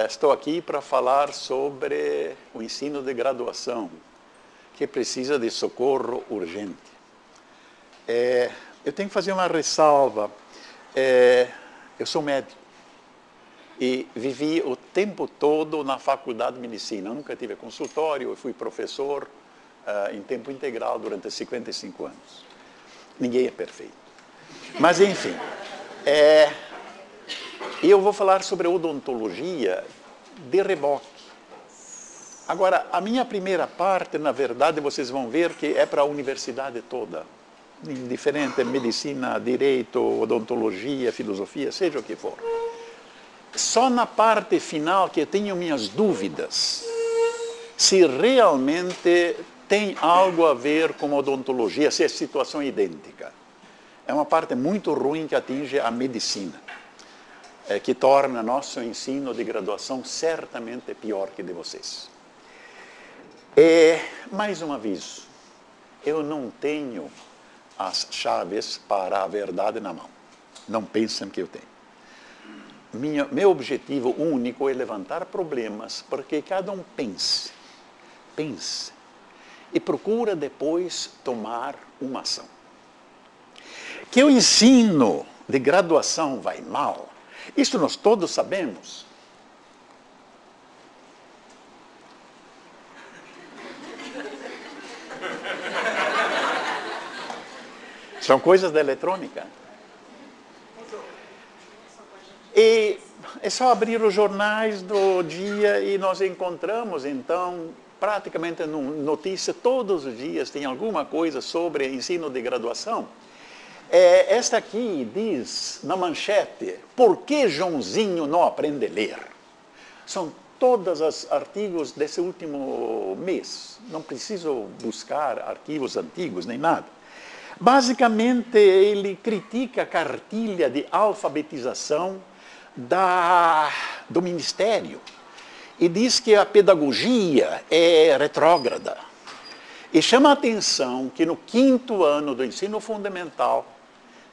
Estou aqui para falar sobre o ensino de graduação, que precisa de socorro urgente. Eu tenho que fazer uma ressalva. Eu sou médico e vivi o tempo todo na faculdade de medicina. Eu nunca tive consultório, eu fui professor em tempo integral durante 55 anos. Ninguém é perfeito. Mas, enfim, eu vou falar sobre odontologia de reboque. Agora, a minha primeira parte, na verdade, vocês vão ver que é para a universidade toda. Indiferente, medicina, direito, odontologia, filosofia, seja o que for. Só na parte final que eu tenho minhas dúvidas se realmente tem algo a ver com odontologia, se é situação idêntica. É uma parte muito ruim que atinge a medicina, que torna nosso ensino de graduação certamente pior que de vocês. Mais um aviso, eu não tenho as chaves para a verdade na mão. Não pensem que eu tenho. Meu objetivo único é levantar problemas para que cada um pense e procura depois tomar uma ação. Que o ensino de graduação vai mal, isso nós todos sabemos. São coisas da eletrônica. E é só abrir os jornais do dia e nós encontramos, então, praticamente notícia todos os dias tem alguma coisa sobre ensino de graduação. Esta aqui diz na manchete: por que Joãozinho não aprende a ler? São todos os artigos desse último mês. Não preciso buscar arquivos antigos nem nada. Basicamente, ele critica a cartilha de alfabetização do Ministério e diz que a pedagogia é retrógrada. E chama a atenção que no 5º ano do ensino fundamental,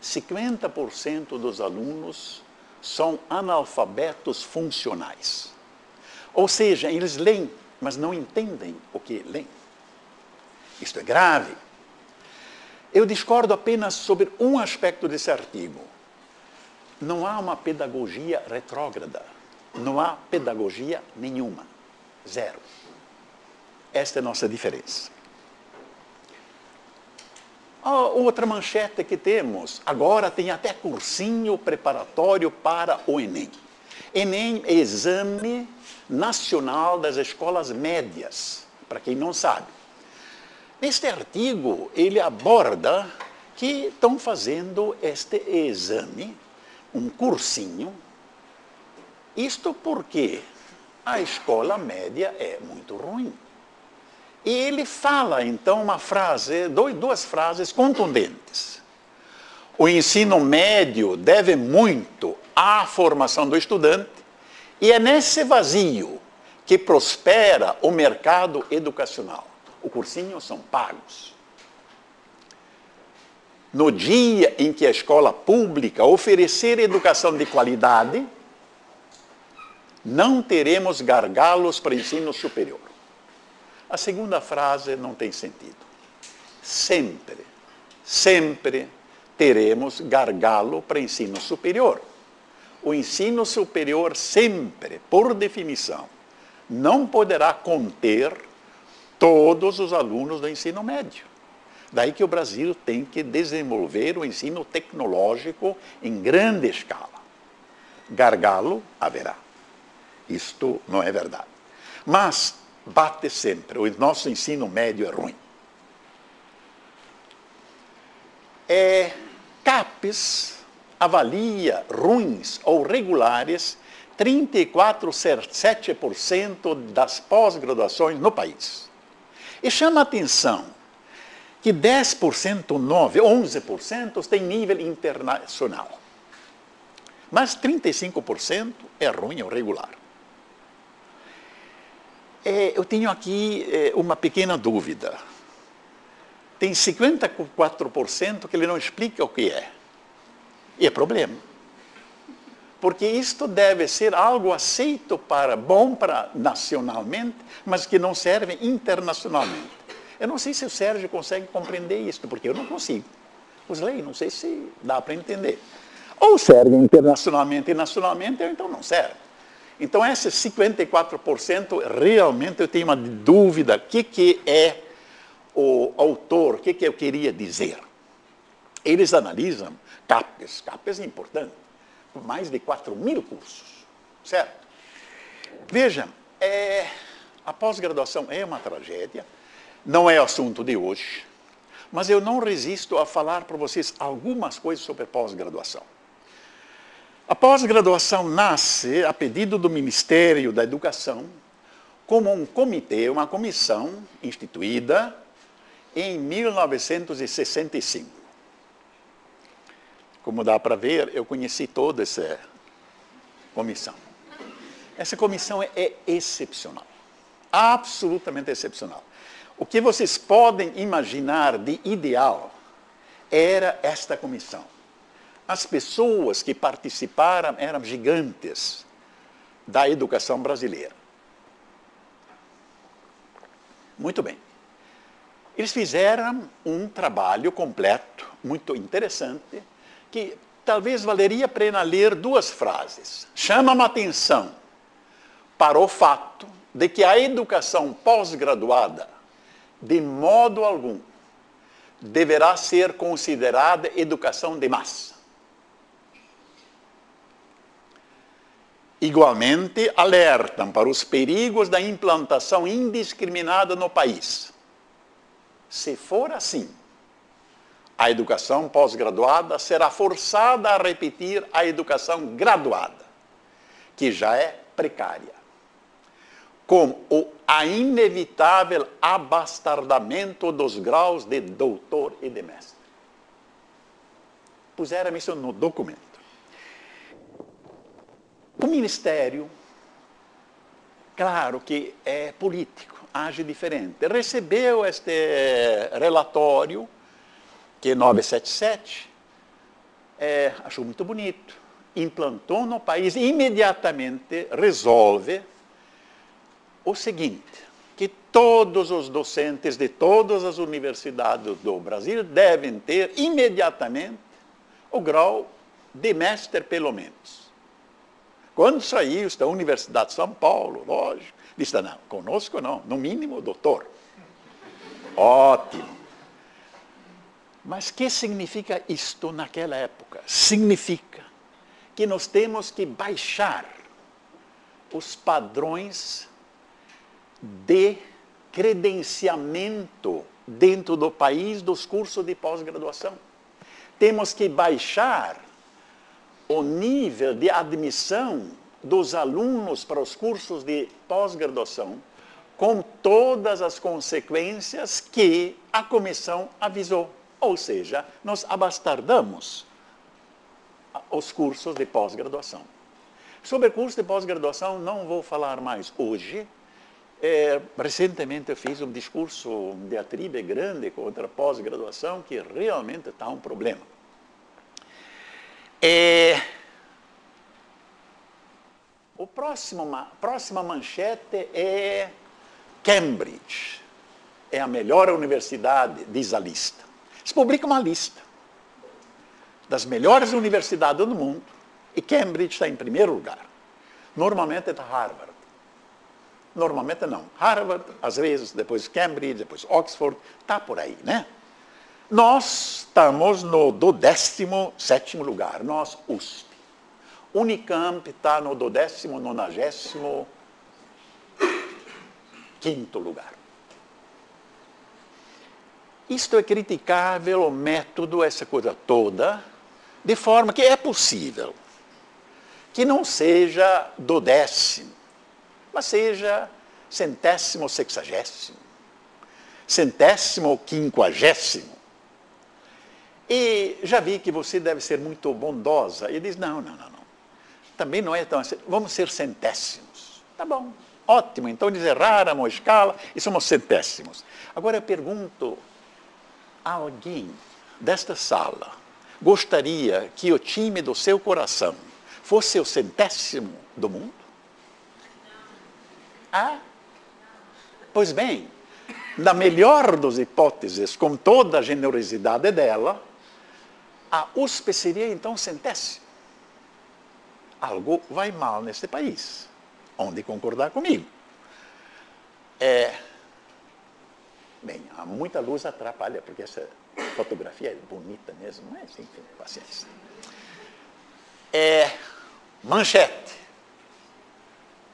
50% dos alunos são analfabetos funcionais. Ou seja, eles leem, mas não entendem o que leem. Isto é grave. Eu discordo apenas sobre um aspecto desse artigo. Não há uma pedagogia retrógrada. Não há pedagogia nenhuma. Zero. Esta é a nossa diferença. Outra manchete que temos, agora tem até cursinho preparatório para o Enem. Enem é Exame Nacional das Escolas Médias, para quem não sabe. Neste artigo, ele aborda que estão fazendo este exame, um cursinho. Isto porque a escola média é muito ruim. E ele fala, então, duas frases contundentes. O ensino médio deve muito à formação do estudante e é nesse vazio que prospera o mercado educacional. O cursinho são pagos. No dia em que a escola pública oferecer educação de qualidade, não teremos gargalos para ensino superior. A segunda frase não tem sentido. Sempre teremos gargalo para ensino superior. O ensino superior sempre, por definição, não poderá conter todos os alunos do ensino médio. Daí que o Brasil tem que desenvolver o ensino tecnológico em grande escala. Gargalo haverá. Isto não é verdade. Mas bate sempre, o nosso ensino médio é ruim. CAPES avalia ruins ou regulares 34,7% das pós-graduações no país. E chama a atenção que 10%, 11% tem nível internacional. Mas 35% é ruim ou regular. Eu tenho aqui uma pequena dúvida. Tem 54% que ele não explica o que é. E é problema. porque isto deve ser algo aceito bom para nacionalmente, mas que não serve internacionalmente. Eu não sei se o Sérgio consegue compreender isso, porque eu não consigo. Os leis, não sei se dá para entender. Ou serve internacionalmente e nacionalmente, ou então não serve. Então, esses 54%, realmente eu tenho uma dúvida. O que é o autor? O que eu queria dizer? Eles analisam CAPES. CAPES é importante. Mais de 4.000 cursos, certo? Veja, a pós-graduação é uma tragédia, não é assunto de hoje, mas eu não resisto a falar para vocês algumas coisas sobre pós-graduação. A pós-graduação nasce a pedido do Ministério da Educação como um comitê, uma comissão instituída em 1965. Como dá para ver, eu conheci toda essa comissão. Essa comissão é excepcional, absolutamente excepcional. O que vocês podem imaginar de ideal era esta comissão. As pessoas que participaram eram gigantes da educação brasileira. Muito bem. Eles fizeram um trabalho completo, muito interessante, que talvez valeria a pena ler duas frases. Chama a atenção para o fato de que a educação pós-graduada, de modo algum, deverá ser considerada educação de massa. Igualmente, alertam para os perigos da implantação indiscriminada no país. Se for assim, a educação pós-graduada será forçada a repetir a educação graduada, que já é precária, com a inevitável abastardamento dos graus de doutor e de mestre. Puseram isso no documento. O Ministério, claro que é político, age diferente. Recebeu este relatório, que é 977, achou muito bonito, implantou no país e imediatamente resolve o seguinte, que todos os docentes de todas as universidades do Brasil devem ter imediatamente o grau de mestre, pelo menos. Quando saiu da Universidade de São Paulo, lógico, disse, não, conosco não, no mínimo doutor. Ótimo. Mas o que significa isto naquela época? Significa que nós temos que baixar os padrões de credenciamento dentro do país dos cursos de pós-graduação. Temos que baixar o nível de admissão dos alunos para os cursos de pós-graduação, com todas as consequências que a comissão avisou. Ou seja, nós abastardamos os cursos de pós-graduação. Sobre curso de pós-graduação, não vou falar mais hoje. Recentemente eu fiz um discurso, um diatribe grande contra a pós-graduação, que realmente está um problema. A próxima manchete é Cambridge. É a melhor universidade, diz a lista. Eles publicam uma lista das melhores universidades do mundo e Cambridge está em primeiro lugar. Normalmente é da Harvard. Normalmente não. Harvard, às vezes, depois Cambridge, depois Oxford, está por aí, né? Nós estamos no 17º lugar, nós, USP. Unicamp está no 90º, 95º lugar. Isto é criticável, o método, essa coisa toda, de forma que é possível que não seja do 10º, mas seja 100º, 60º, 100º, 50º. E já vi que você deve ser muito bondosa. E diz, não. Também não é tão assim. Vamos ser 100º. Tá bom, ótimo. Então eles erraram a escala e somos 100º. Agora eu pergunto, alguém desta sala gostaria que o time do seu coração fosse o 100º do mundo? Ah? Pois bem, na melhor das hipóteses, com toda a generosidade dela, a USP seria então 100º. Algo vai mal neste país, onde concordar comigo. Bem, há muita luz atrapalha, porque essa fotografia é bonita mesmo, mas enfim, paciência. Manchete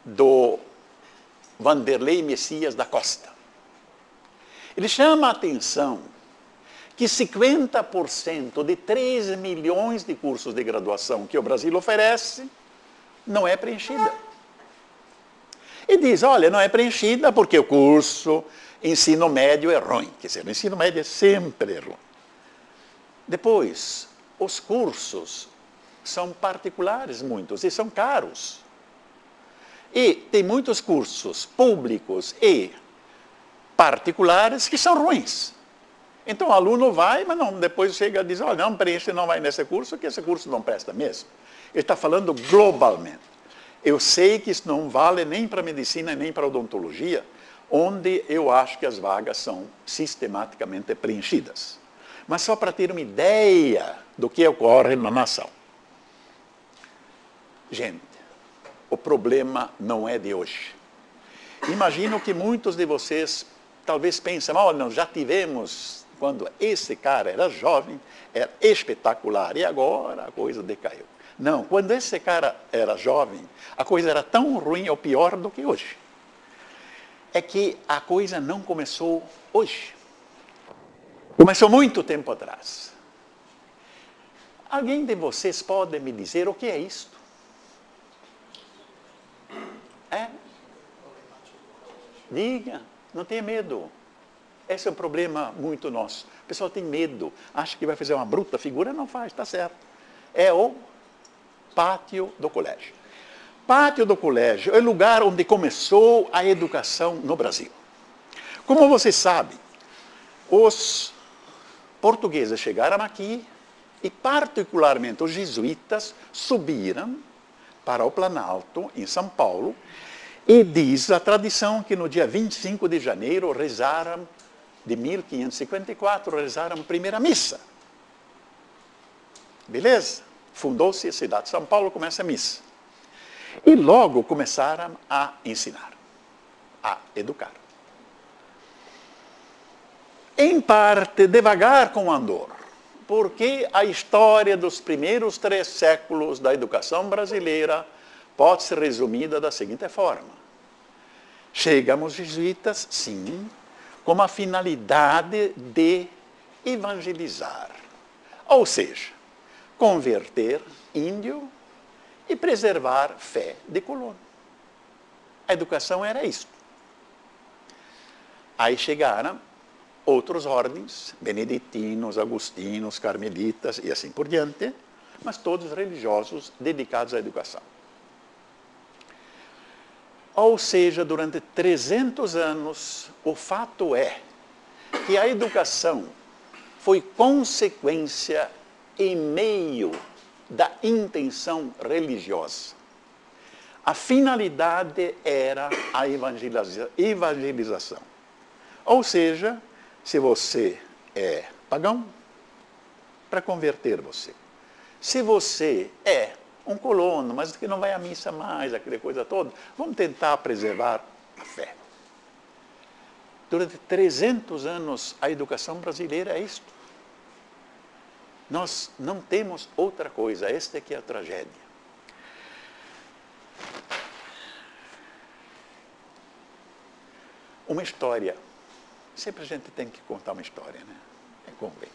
do Vanderlei Messias da Costa. Ele chama a atenção que 50% de 3 milhões de cursos de graduação que o Brasil oferece não é preenchida. E diz, olha, não é preenchida porque o curso ensino médio é ruim. Quer dizer, o ensino médio é sempre ruim. Depois, os cursos são particulares muitos e são caros. E tem muitos cursos públicos e particulares que são ruins. Então o aluno vai, mas não, depois chega e diz, olha, não preenche, não vai nesse curso, que esse curso não presta mesmo. Ele está falando globalmente. Eu sei que isso não vale nem para medicina nem para odontologia, onde eu acho que as vagas são sistematicamente preenchidas. Mas só para ter uma ideia do que ocorre na nação. Gente, o problema não é de hoje. Imagino que muitos de vocês talvez pensem, olha, já tivemos, quando esse cara era jovem, era espetacular, e agora a coisa decaiu. Não, quando esse cara era jovem, a coisa era tão ruim ou pior do que hoje. É que a coisa não começou hoje. Começou muito tempo atrás. Alguém de vocês pode me dizer o que é isto? Diga, não tenha medo. Esse é um problema muito nosso. O pessoal tem medo, acha que vai fazer uma bruta figura, não faz, está certo. É o pátio do colégio. Pátio do colégio é o lugar onde começou a educação no Brasil. Como você sabe, os portugueses chegaram aqui e, particularmente, os jesuítas subiram para o Planalto, em São Paulo, e diz a tradição que no dia 25 de janeiro rezaram, de 1554, rezaram a primeira missa. Beleza? Fundou-se a cidade de São Paulo, começa a missa. E logo começaram a ensinar, a educar. Em parte, devagar com andor, porque a história dos primeiros 3 séculos da educação brasileira pode ser resumida da seguinte forma. Chegam os jesuítas, sim, com a finalidade de evangelizar. Ou seja, converter índio e preservar fé de colono. A educação era isso. Aí chegaram outras ordens, beneditinos, agustinos, carmelitas e assim por diante, mas todos religiosos dedicados à educação. Ou seja, durante 300 anos, o fato é que a educação foi consequência e meio da intenção religiosa. A finalidade era a evangelização. Ou seja, se você é pagão, para converter você. Se você é um colono, mas que não vai à missa mais, aquela coisa toda, vamos tentar preservar a fé. Durante 300 anos, a educação brasileira é isto. Nós não temos outra coisa, esta é que é a tragédia. Uma história. Sempre a gente tem que contar uma história, né? É convém.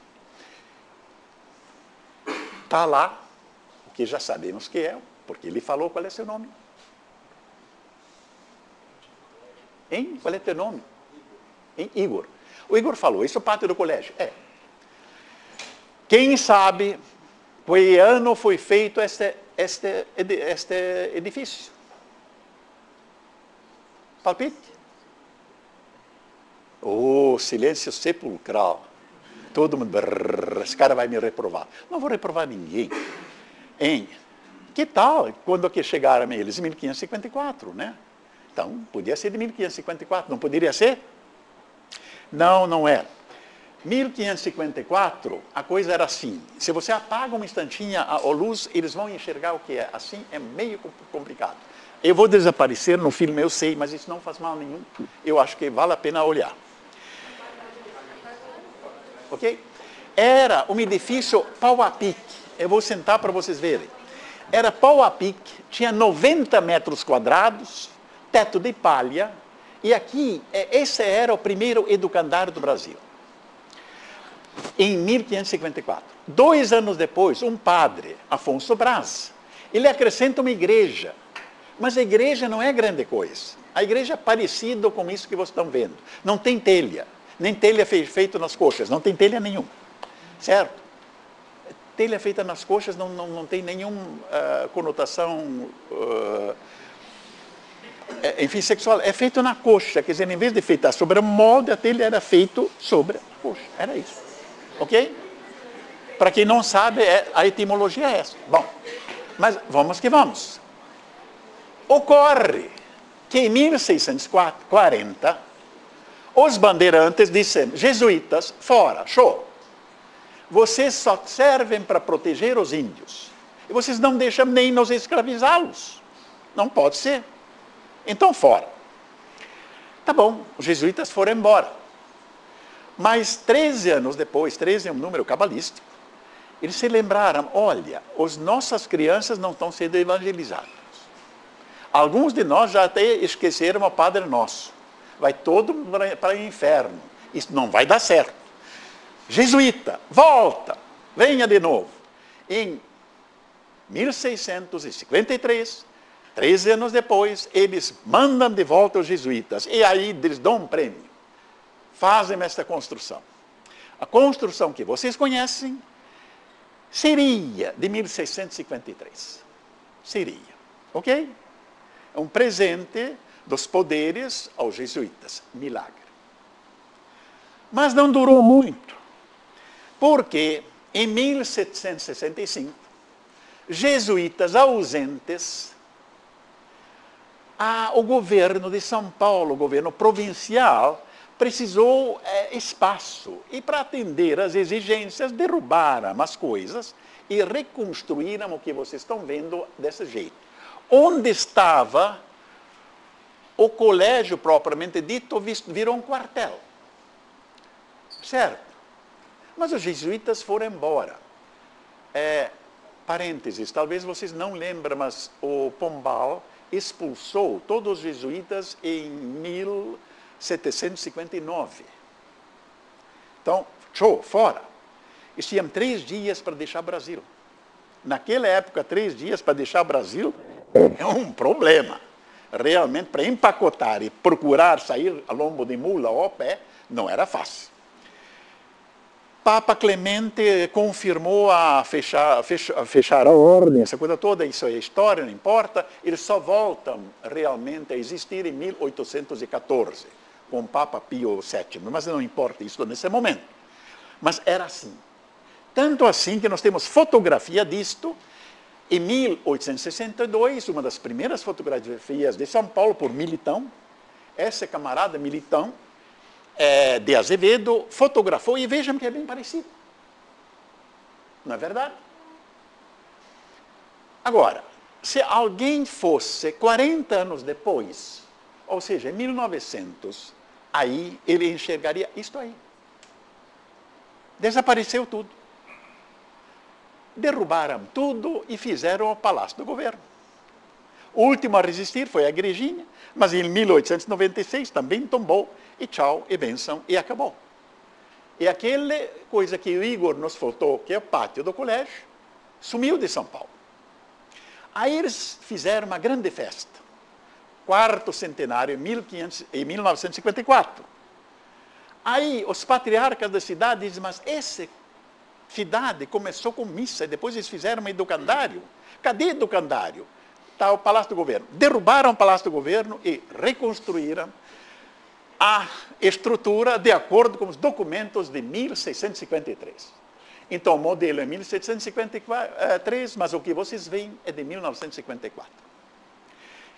Está lá, o que já sabemos que é, porque ele falou qual é seu nome. Hein? Qual é teu nome? Hein? Igor. O Igor falou, isso é o pátio do colégio. É. Quem sabe que ano foi feito este edifício? Palpite? Oh, silêncio sepulcral. Todo mundo, brrr, esse cara vai me reprovar. Não vou reprovar ninguém. Em Que tal quando que chegaram eles? Em 1554, né? Então, podia ser de 1554, não poderia ser? Não, não era. 1554, a coisa era assim. Se você apaga uma instantinha a luz, eles vão enxergar o que é. Assim é meio complicado. Eu vou desaparecer no filme, eu sei, mas isso não faz mal nenhum. Eu acho que vale a pena olhar. Ok? Era um edifício pau a pique. Eu vou sentar para vocês verem. Era pau a pique, tinha 90 metros quadrados, teto de palha, e aqui, esse era o primeiro educandário do Brasil. Em 1554. 2 anos depois, um padre, Afonso Braz, ele acrescenta uma igreja. Mas a igreja não é grande coisa. A igreja é parecida com isso que vocês estão vendo. Não tem telha. Nem telha feita nas coxas. Não tem telha nenhuma. Certo? Telha feita nas coxas não tem nenhuma conotação, enfim, sexual. É feito na coxa. Quer dizer, em vez de feita sobre o molde, a telha era feita sobre a coxa. Era isso. Ok? Para quem não sabe, a etimologia é essa. Bom, mas vamos que vamos. Ocorre que em 1640, os bandeirantes disseram, jesuítas, fora, show. Vocês só servem para proteger os índios. E vocês não deixam nem nos escravizá-los. Não pode ser. Então, fora. Tá bom, os jesuítas foram embora. Mas 13 anos depois, 13 é um número cabalístico, eles se lembraram, olha, as nossas crianças não estão sendo evangelizadas. Alguns de nós já até esqueceram o Padre Nosso. Vai todo para o inferno. Isso não vai dar certo. Jesuíta, volta, venha de novo. Em 1653, 13 anos depois, eles mandam de volta os jesuítas. E aí eles dão um prêmio. Fazem esta construção. A construção que vocês conhecem seria de 1653. Seria. Ok? É um presente dos poderes aos jesuítas. Milagre. Mas não durou muito. Porque em 1765, jesuítas ausentes, o governo de São Paulo, o governo provincial, precisou espaço. E para atender às exigências, derrubaram as coisas e reconstruíram o que vocês estão vendo desse jeito. Onde estava o colégio propriamente dito, virou um quartel. Certo? Mas os jesuítas foram embora. Parênteses, talvez vocês não lembrem, mas o Pombal expulsou todos os jesuítas em 1759. Então, show, fora. E tinham 3 dias para deixar o Brasil. Naquela época, 3 dias para deixar o Brasil é um problema. Realmente, para empacotar e procurar sair a lombo de mula ou a pé, não era fácil. Papa Clemente confirmou a fechar a ordem, essa coisa toda, isso é história, não importa. Eles só voltam realmente a existir em 1814, com o Papa Pio VII, mas não importa isso nesse momento. Mas era assim. Tanto assim que nós temos fotografia disto. Em 1862, uma das primeiras fotografias de São Paulo por Militão, esse camarada Militão, de Azevedo, fotografou, e vejam que é bem parecido. Não é verdade? Agora, se alguém fosse 40 anos depois, ou seja, em 1900, aí ele enxergaria isto aí. Desapareceu tudo. Derrubaram tudo e fizeram o Palácio do Governo. O último a resistir foi a igrejinha, mas em 1896 também tombou, e tchau, e benção, e acabou. E aquela coisa que o Igor nos faltou, que é o pátio do colégio, sumiu de São Paulo. Aí eles fizeram uma grande festa, 4º centenário, em 1954. Aí os patriarcas da cidade dizem, mas essa cidade começou com missa, e depois eles fizeram um educandário. Cadê o educandário? Está o Palácio do Governo. Derrubaram o Palácio do Governo e reconstruíram a estrutura de acordo com os documentos de 1653. Então, o modelo é 1753, mas o que vocês veem é de 1954.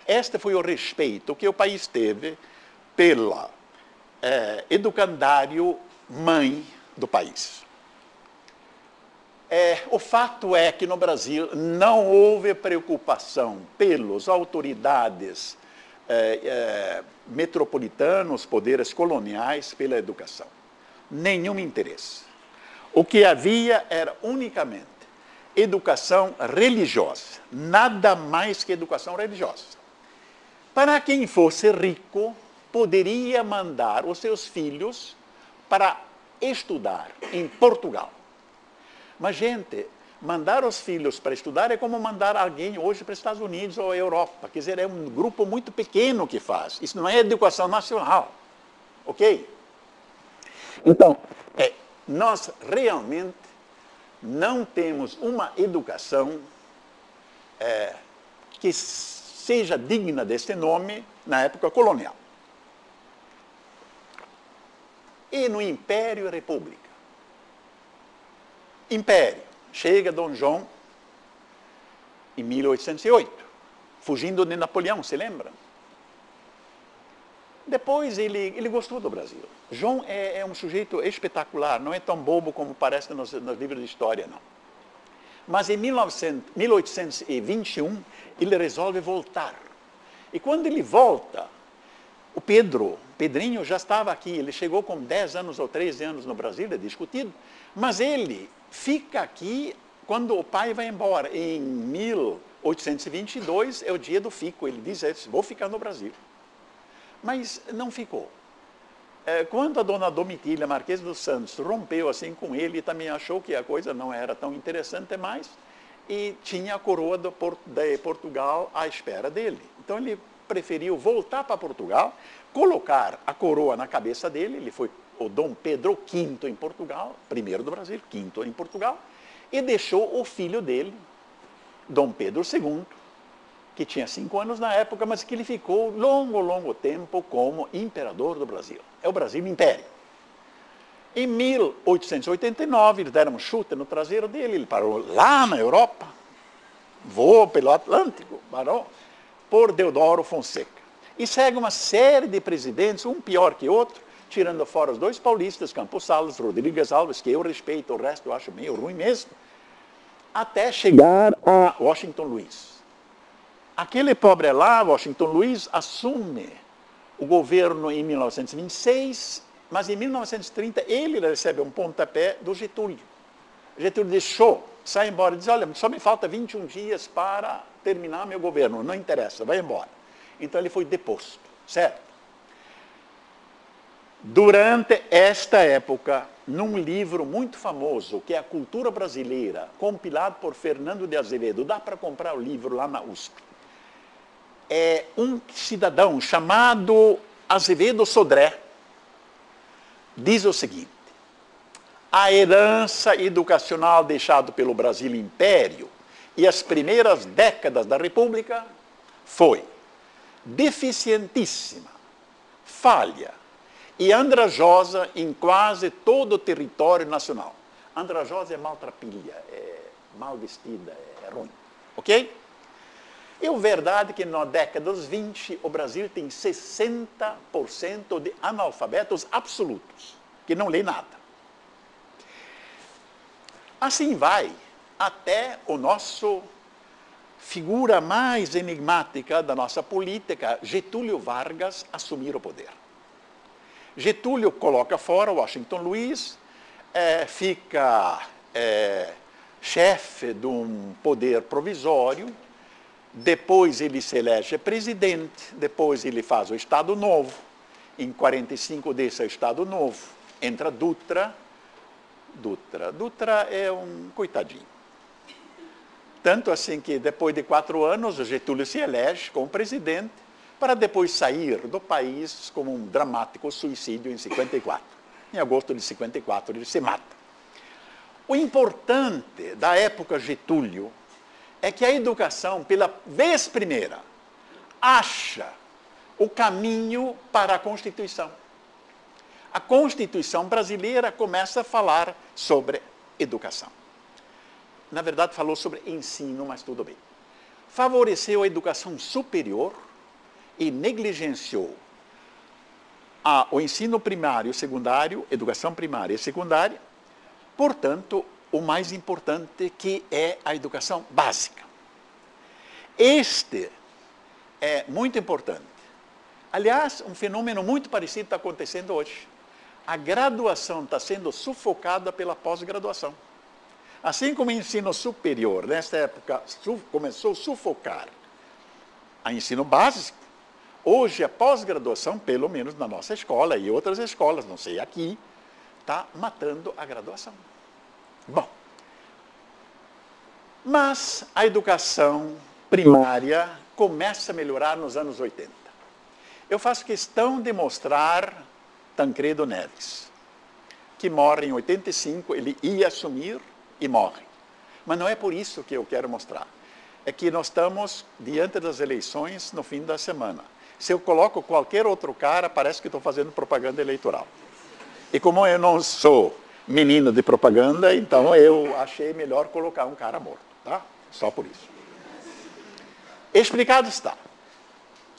Este foi o respeito que o país teve pela educandário mãe do país. O fato é que no Brasil não houve preocupação pelas autoridades metropolitanas, poderes coloniais, pela educação. Nenhum interesse. O que havia era unicamente educação religiosa, nada mais que educação religiosa. Para quem fosse rico, poderia mandar os seus filhos para estudar em Portugal. Mas, gente, mandar os filhos para estudar é como mandar alguém hoje para os Estados Unidos ou Europa. Quer dizer, é um grupo muito pequeno que faz. Isso não é educação nacional. Ok? Então, nós realmente não temos uma educação que seja digna deste nome na época colonial. E no Império e República. Império. Chega Dom João em 1808, fugindo de Napoleão, se lembra? Depois ele gostou do Brasil. João é um sujeito espetacular, não é tão bobo como parece nos livros de história, não. Mas em 1821, ele resolve voltar. E quando ele volta, o Pedrinho já estava aqui, ele chegou com 10 anos ou 13 anos no Brasil, é discutido, mas ele fica aqui quando o pai vai embora. Em 1822 é o dia do fico, ele diz, vou ficar no Brasil. Mas não ficou. Quando a dona Domitília, Marquesa dos Santos, rompeu assim com ele, também achou que a coisa não era tão interessante mais, e tinha a coroa de Portugal à espera dele. Então ele preferiu voltar para Portugal, colocar a coroa na cabeça dele, ele foi o Dom Pedro V em Portugal, primeiro do Brasil, quinto em Portugal, e deixou o filho dele, Dom Pedro II, que tinha 5 anos na época, mas que ele ficou longo tempo como imperador do Brasil. É o Brasil Império. Em 1889, eles deram um chute no traseiro dele, ele parou lá na Europa, voou pelo Atlântico, parou por Deodoro Fonseca. E segue uma série de presidentes, um pior que outro, tirando fora os 2 paulistas, Campos Salles, Rodrigues Alves, que eu respeito, o resto eu acho meio ruim mesmo, até chegar a Washington Luiz. Aquele pobre lá, Washington Luiz, assume o governo em 1926, mas em 1930 ele recebe um pontapé do Getúlio. Getúlio deixou, sai embora, diz, olha, só me falta 21 dias para terminar meu governo, não interessa, vai embora. Então ele foi deposto, certo? Durante esta época, num livro muito famoso, que é a Cultura Brasileira, compilado por Fernando de Azevedo, dá para comprar o livro lá na USP, um cidadão chamado Azevedo Sodré diz o seguinte: a herança educacional deixada pelo Brasil Império e as primeiras décadas da República foi deficientíssima, falha e andrajosa em quase todo o território nacional. Andrajosa é maltrapilha, é mal vestida, é ruim, ok? É verdade que na década dos 20 o Brasil tem 60% de analfabetos absolutos, que não lê nada. Assim vai até o nosso figura mais enigmática da nossa política, Getúlio Vargas, assumir o poder. Getúlio coloca fora Washington Luiz, fica chefe de um poder provisório, depois ele se elege presidente, depois ele faz o Estado Novo, em 45 desse Estado Novo, entra Dutra é um coitadinho. Tanto assim que depois de 4 anos, o Getúlio se elege como presidente, para depois sair do país como um dramático suicídio em 54. Em agosto de 54 ele se mata. O importante da época Getúlio é que a educação, pela vez primeira, acha o caminho para a Constituição. A Constituição brasileira começa a falar sobre educação. Na verdade, falou sobre ensino, mas tudo bem. Favoreceu a educação superior e negligenciou o ensino primário e secundário, educação primária e secundária, portanto, o mais importante que é a educação básica. Este é muito importante. Aliás, um fenômeno muito parecido está acontecendo hoje. A graduação está sendo sufocada pela pós-graduação. Assim como o ensino superior, nesta época, começou a sufocar o ensino básico, hoje a pós-graduação, pelo menos na nossa escola e outras escolas, não sei aqui, está matando a graduação. Bom, mas a educação primária começa a melhorar nos anos 80. Eu faço questão de mostrar Tancredo Neves, que morre em 85, ele ia assumir e morre. Mas não é por isso que eu quero mostrar. É que nós estamos diante das eleições no fim da semana. Se eu coloco qualquer outro cara, parece que estou fazendo propaganda eleitoral. E como eu não sou menino de propaganda, então eu achei melhor colocar um cara morto, tá? Só por isso. Explicado está.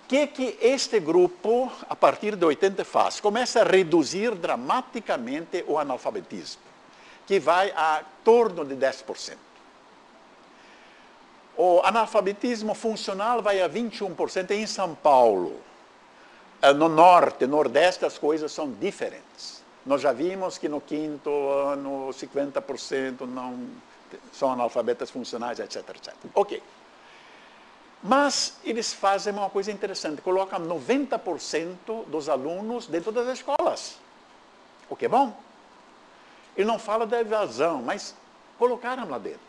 O que este grupo, a partir de 80, faz? Começa a reduzir dramaticamente o analfabetismo, que vai a torno de 10%. O analfabetismo funcional vai a 21% em São Paulo. No norte, nordeste, as coisas são diferentes. Nós já vimos que no quinto ano, 50% não são analfabetas funcionais, etc, etc. Ok. Mas eles fazem uma coisa interessante, colocam 90% dos alunos dentro das escolas. O que é bom. Ele não fala da evasão, mas colocaram lá dentro.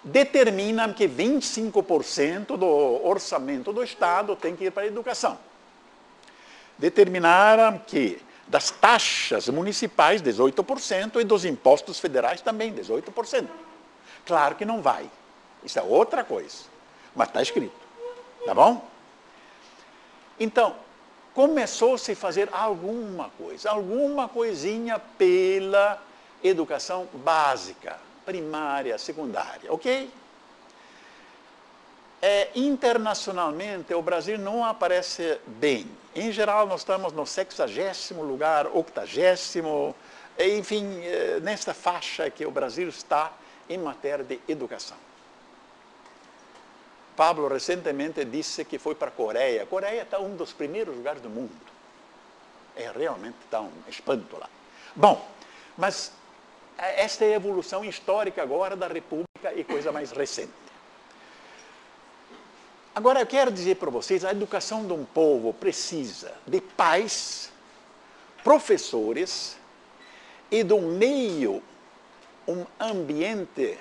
Determinam que 25% do orçamento do Estado tem que ir para a educação. Determinaram que das taxas municipais, 18%, e dos impostos federais também, 18%. Claro que não vai. Isso é outra coisa. Mas está escrito. Tá bom? Então, começou-se a fazer alguma coisinha pela educação básica, primária, secundária, ok? Internacionalmente, o Brasil não aparece bem. Em geral, nós estamos no 60º lugar, 80º, enfim, nesta faixa que o Brasil está em matéria de educação. Pablo recentemente disse que foi para a Coreia. A Coreia está um dos primeiros lugares do mundo. Realmente está um espanto lá. Bom, mas esta é a evolução histórica agora da República e coisa mais recente. Agora, eu quero dizer para vocês, a educação de um povo precisa de pais, professores e de um meio, um ambiente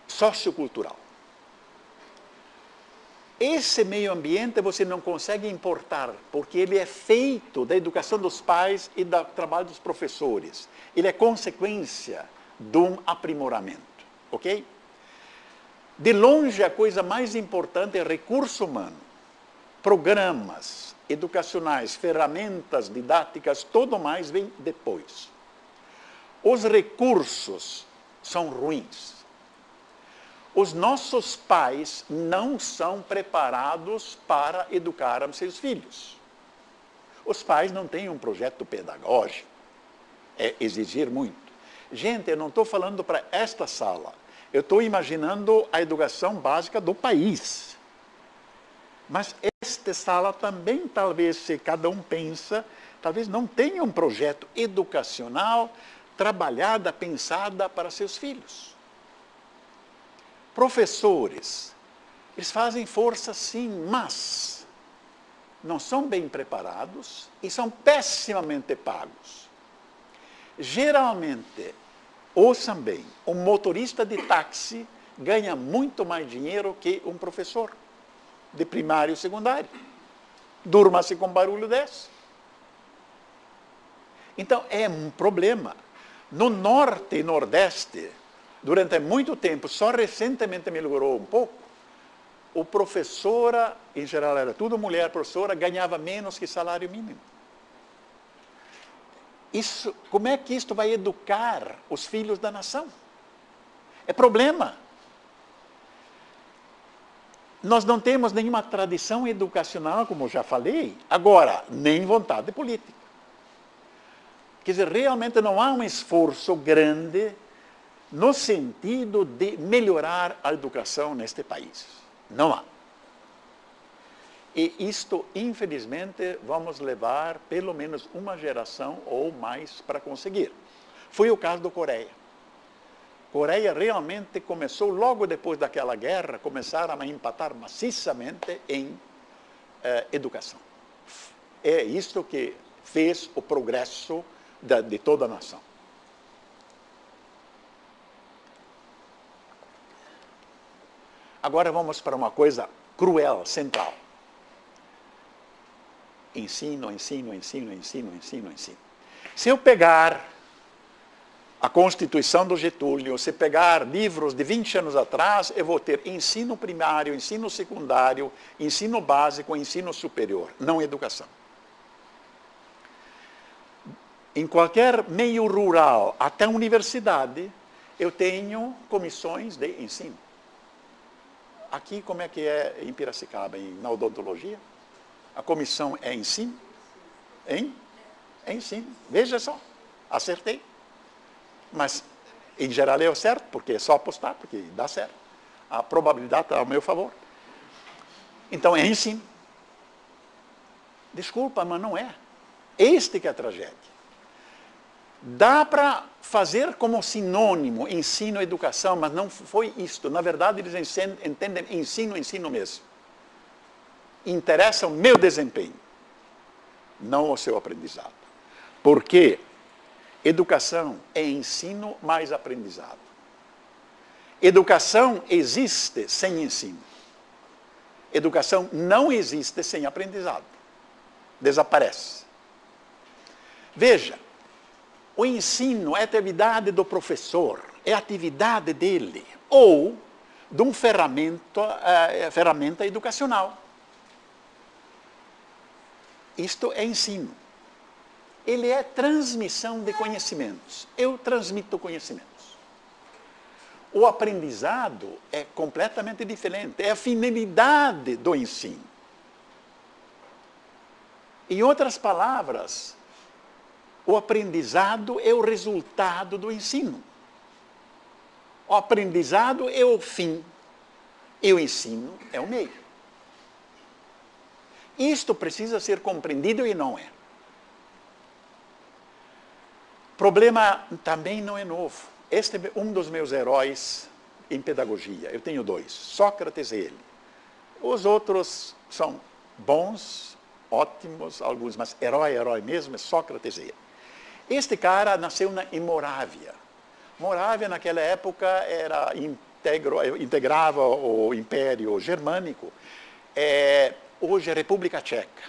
sociocultural. Esse meio ambiente você não consegue importar, porque ele é feito da educação dos pais e do trabalho dos professores. Ele é consequência de um aprimoramento, ok? De longe, a coisa mais importante é recurso humano. Programas educacionais, ferramentas didáticas, tudo mais vem depois. Os recursos são ruins. Os nossos pais não são preparados para educar os seus filhos. Os pais não têm um projeto pedagógico. É exigir muito. Gente, eu não estou falando para esta sala. Eu estou imaginando a educação básica do país. Mas esta sala também, talvez, se cada um pensa, talvez não tenha um projeto educacional trabalhada, pensada para seus filhos. Professores, eles fazem força sim, mas não são bem preparados e são pessimamente pagos. Geralmente, ouçam bem, um motorista de táxi ganha muito mais dinheiro que um professor de primário e secundário. Durma-se com barulho desse. Então, é um problema. No norte e nordeste, durante muito tempo, só recentemente melhorou um pouco, o professora, em geral era tudo mulher, professora, ganhava menos que salário mínimo. como é que isto vai educar os filhos da nação? É problema. Nós não temos nenhuma tradição educacional, como já falei, agora, nem vontade política. Quer dizer, realmente não há um esforço grande no sentido de melhorar a educação neste país. Não há. E isto, infelizmente, vamos levar pelo menos uma geração ou mais para conseguir. Foi o caso da Coreia. Coreia realmente começou, logo depois daquela guerra, começaram a empatar maciçamente em educação. É isto que fez o progresso de toda a nação. Agora vamos para uma coisa cruel, central. Ensino, ensino, ensino, ensino, ensino, ensino. Se eu pegar a Constituição do Getúlio, se pegar livros de 20 anos atrás, eu vou ter ensino primário, ensino secundário, ensino básico, ensino superior, não educação. Em qualquer meio rural, até a universidade, eu tenho comissões de ensino. Aqui, como é que é em Piracicaba, na odontologia? A comissão é ensino? Hein? É ensino. Veja só, acertei. Mas, em geral, é o certo, porque é só apostar, porque dá certo. A probabilidade está ao meu favor. Então, é ensino. Desculpa, mas não é. Este que é a tragédia. Dá para fazer como sinônimo ensino e educação, mas não foi isto. Na verdade, eles entendem ensino, ensino mesmo. Interessa o meu desempenho, não o seu aprendizado. Porque educação é ensino mais aprendizado. Educação existe sem ensino. Educação não existe sem aprendizado. Desaparece. Veja, o ensino é atividade do professor, é atividade dele, ou de uma ferramenta educacional. Isto é ensino. Ele é transmissão de conhecimentos. Eu transmito conhecimentos. O aprendizado é completamente diferente. É a finalidade do ensino. Em outras palavras, o aprendizado é o resultado do ensino. O aprendizado é o fim. E o ensino é o meio. Isto precisa ser compreendido e não é. O problema também não é novo. Este é um dos meus heróis em pedagogia. Eu tenho dois, Sócrates e ele. Os outros são bons, ótimos, alguns, mas herói mesmo é Sócrates e ele. Este cara nasceu em Morávia. Morávia, naquela época, integrava o Império Germânico. Hoje é República Tcheca.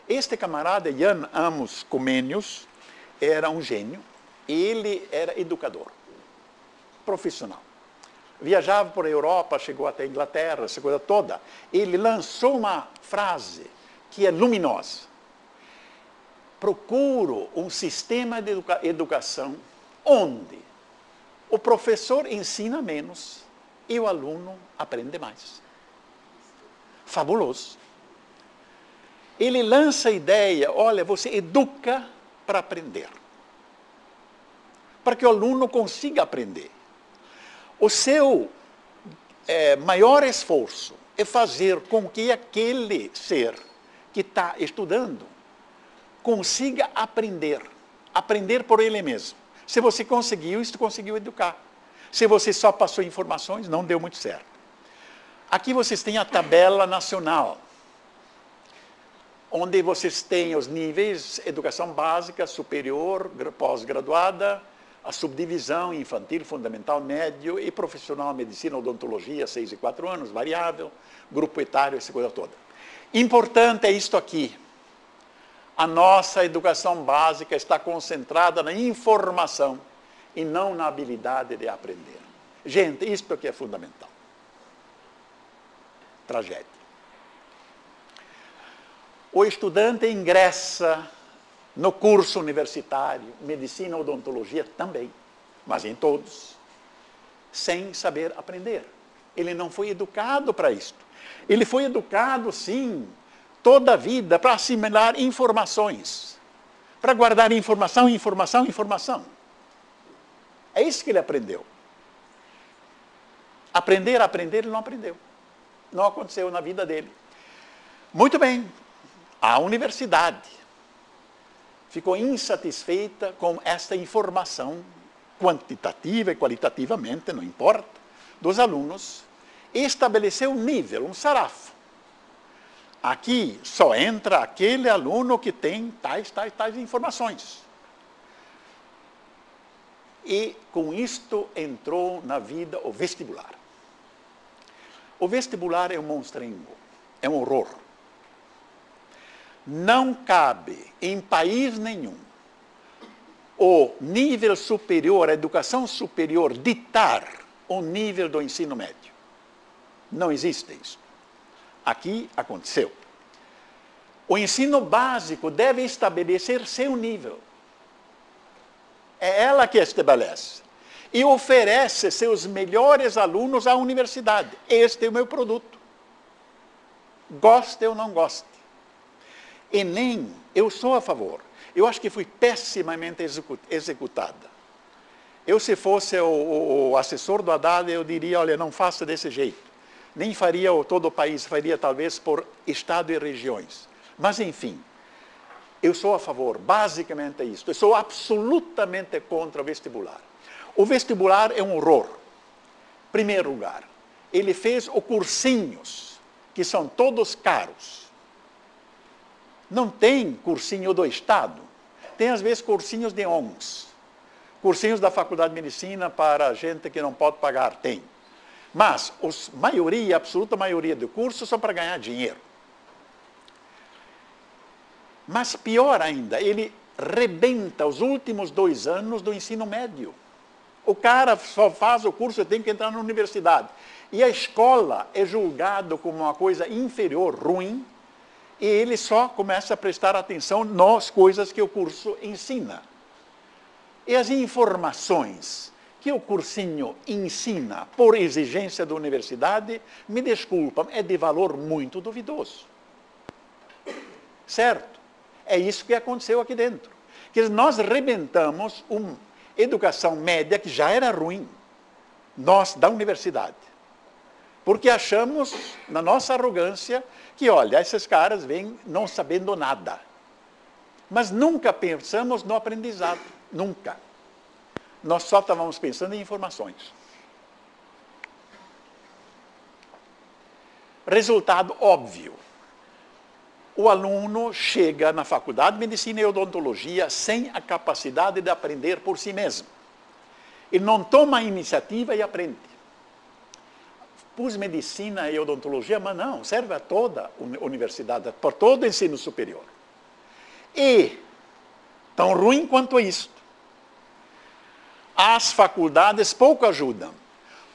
Este camarada, Jan Amos Comenius, era um gênio. Ele era educador, profissional. Viajava por Europa, chegou até a Inglaterra, essa coisa toda. Ele lançou uma frase que é luminosa. Procuro um sistema de educação onde o professor ensina menos e o aluno aprende mais. Fabuloso. Ele lança a ideia, olha, você educa para aprender. Para que o aluno consiga aprender. O seu maior esforço é fazer com que aquele ser que está estudando consiga aprender. Aprender por ele mesmo. Se você conseguiu, isso conseguiu educar. Se você só passou informações, não deu muito certo. Aqui vocês têm a tabela nacional, onde vocês têm os níveis, educação básica, superior, pós-graduada, a subdivisão infantil, fundamental, médio e profissional, medicina, odontologia, 6 e 4 anos, variável, grupo etário, essa coisa toda. Importante é isto aqui. A nossa educação básica está concentrada na informação e não na habilidade de aprender. Gente, isto aqui é fundamental. Tragédia. O estudante ingressa no curso universitário, medicina, odontologia também, mas em todos, sem saber aprender. Ele não foi educado para isto. Ele foi educado, sim, toda a vida para assimilar informações, para guardar informação, informação, informação. É isso que ele aprendeu. Aprender, ele não aprendeu. Não aconteceu na vida dele. Muito bem, a universidade ficou insatisfeita com esta informação, quantitativa e qualitativamente, não importa, dos alunos, e estabeleceu um nível, um sarrafo. Aqui só entra aquele aluno que tem tais informações. E com isto entrou na vida o vestibular. O vestibular é um monstrengo, é um horror. Não cabe em país nenhum o nível superior, a educação superior, ditar o nível do ensino médio. Não existe isso. Aqui aconteceu. O ensino básico deve estabelecer seu nível. É ela que estabelece. E oferece seus melhores alunos à universidade. Este é o meu produto. Goste ou não goste. Enem, eu sou a favor. Eu acho que foi pessimamente executada. Eu, se fosse o assessor do Haddad, eu diria, olha, não faça desse jeito. Nem faria todo o país, faria talvez por estado e regiões. Mas, enfim, eu sou a favor, basicamente é isso. Eu sou absolutamente contra o vestibular. O vestibular é um horror. Primeiro lugar, ele fez os cursinhos, que são todos caros. Não tem cursinho do Estado. Tem, às vezes, cursinhos de ONGs. Cursinhos da Faculdade de Medicina para gente que não pode pagar, tem. Mas a absoluta maioria do curso são para ganhar dinheiro. Mas pior ainda, ele rebenta os últimos 2 anos do ensino médio. O cara só faz o curso e tem que entrar na universidade. E a escola é julgada como uma coisa inferior, ruim, e ele só começa a prestar atenção nas coisas que o curso ensina. E as informações que o cursinho ensina por exigência da universidade, me desculpam, é de valor muito duvidoso. Certo? É isso que aconteceu aqui dentro. Que nós rebentamos uma educação média que já era ruim, nós da universidade. Porque achamos, na nossa arrogância, que, olha, esses caras vêm não sabendo nada. Mas nunca pensamos no aprendizado. Nunca. Nós só estávamos pensando em informações. Resultado óbvio. O aluno chega na faculdade de medicina e odontologia sem a capacidade de aprender por si mesmo. Ele não toma a iniciativa e aprende. Pus medicina e odontologia, mas não, serve a toda a universidade, para todo o ensino superior. E, tão ruim quanto isso, as faculdades pouco ajudam,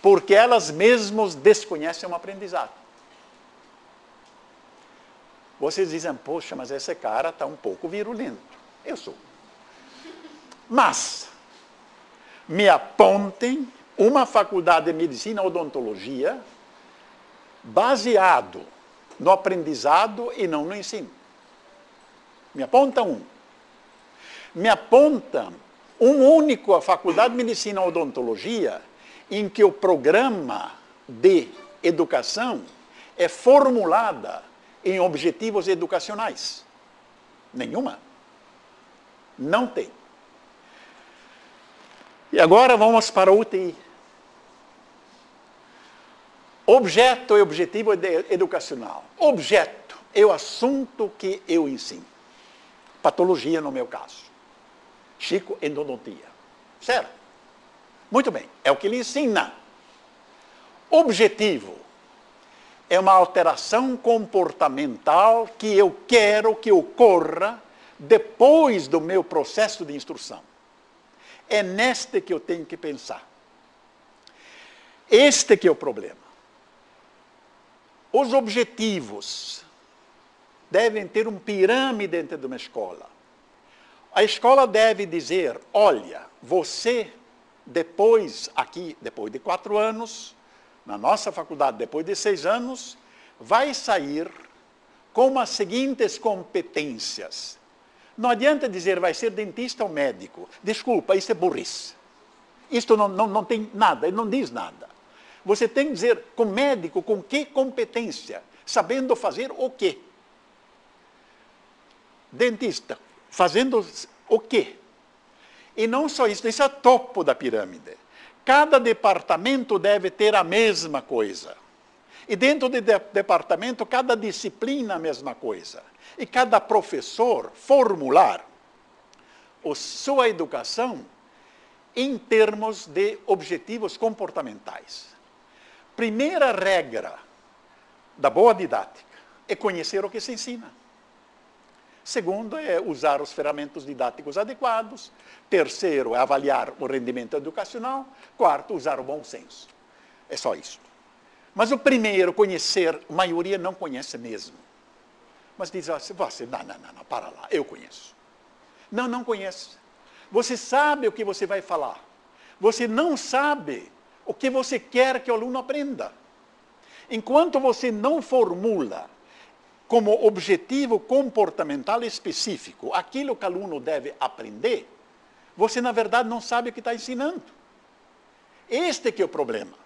porque elas mesmas desconhecem o aprendizado. Vocês dizem, poxa, mas esse cara está um pouco virulento. Eu sou. Mas, me apontem uma faculdade de medicina ou odontologia baseado no aprendizado e não no ensino. Me aponta um. Me aponta a faculdade de medicina ou odontologia em que o programa de educação é formulada em objetivos educacionais. Nenhuma. Não tem. E agora vamos para o UTI. Objeto e objetivo educacional. Objeto é o assunto que eu ensino. Patologia, no meu caso. Chico, endodontia. Certo? Muito bem. É o que ele ensina. Objetivo é uma alteração comportamental que eu quero que ocorra depois do meu processo de instrução. É neste que eu tenho que pensar. Este que é o problema. Os objetivos devem ter uma pirâmide dentro de uma escola. A escola deve dizer, olha, você, depois de 4 anos, na nossa faculdade, depois de 6 anos, vai sair com as seguintes competências. Não adianta dizer vai ser dentista ou médico. Desculpa, isso é burrice. Isto não tem nada, ele não diz nada. Você tem que dizer, com médico, com que competência? Sabendo fazer o quê? Dentista, fazendo o quê? E não só isso é o topo da pirâmide. Cada departamento deve ter a mesma coisa. E dentro do departamento, cada disciplina a mesma coisa. E cada professor formular a sua educação em termos de objetivos comportamentais. Primeira regra da boa didática é conhecer o que se ensina. Segundo, é usar os ferramentas didáticos adequados. Terceiro, é avaliar o rendimento educacional. Quarto, usar o bom senso. É só isso. Mas o primeiro, conhecer, a maioria não conhece mesmo. Mas diz assim, você, não, para lá, eu conheço. Não conhece. Você sabe o que você vai falar. Você não sabe o que você quer que o aluno aprenda. Enquanto você não formula como objetivo comportamental específico aquilo que o aluno deve aprender, você, na verdade, não sabe o que está ensinando. Este que é o problema.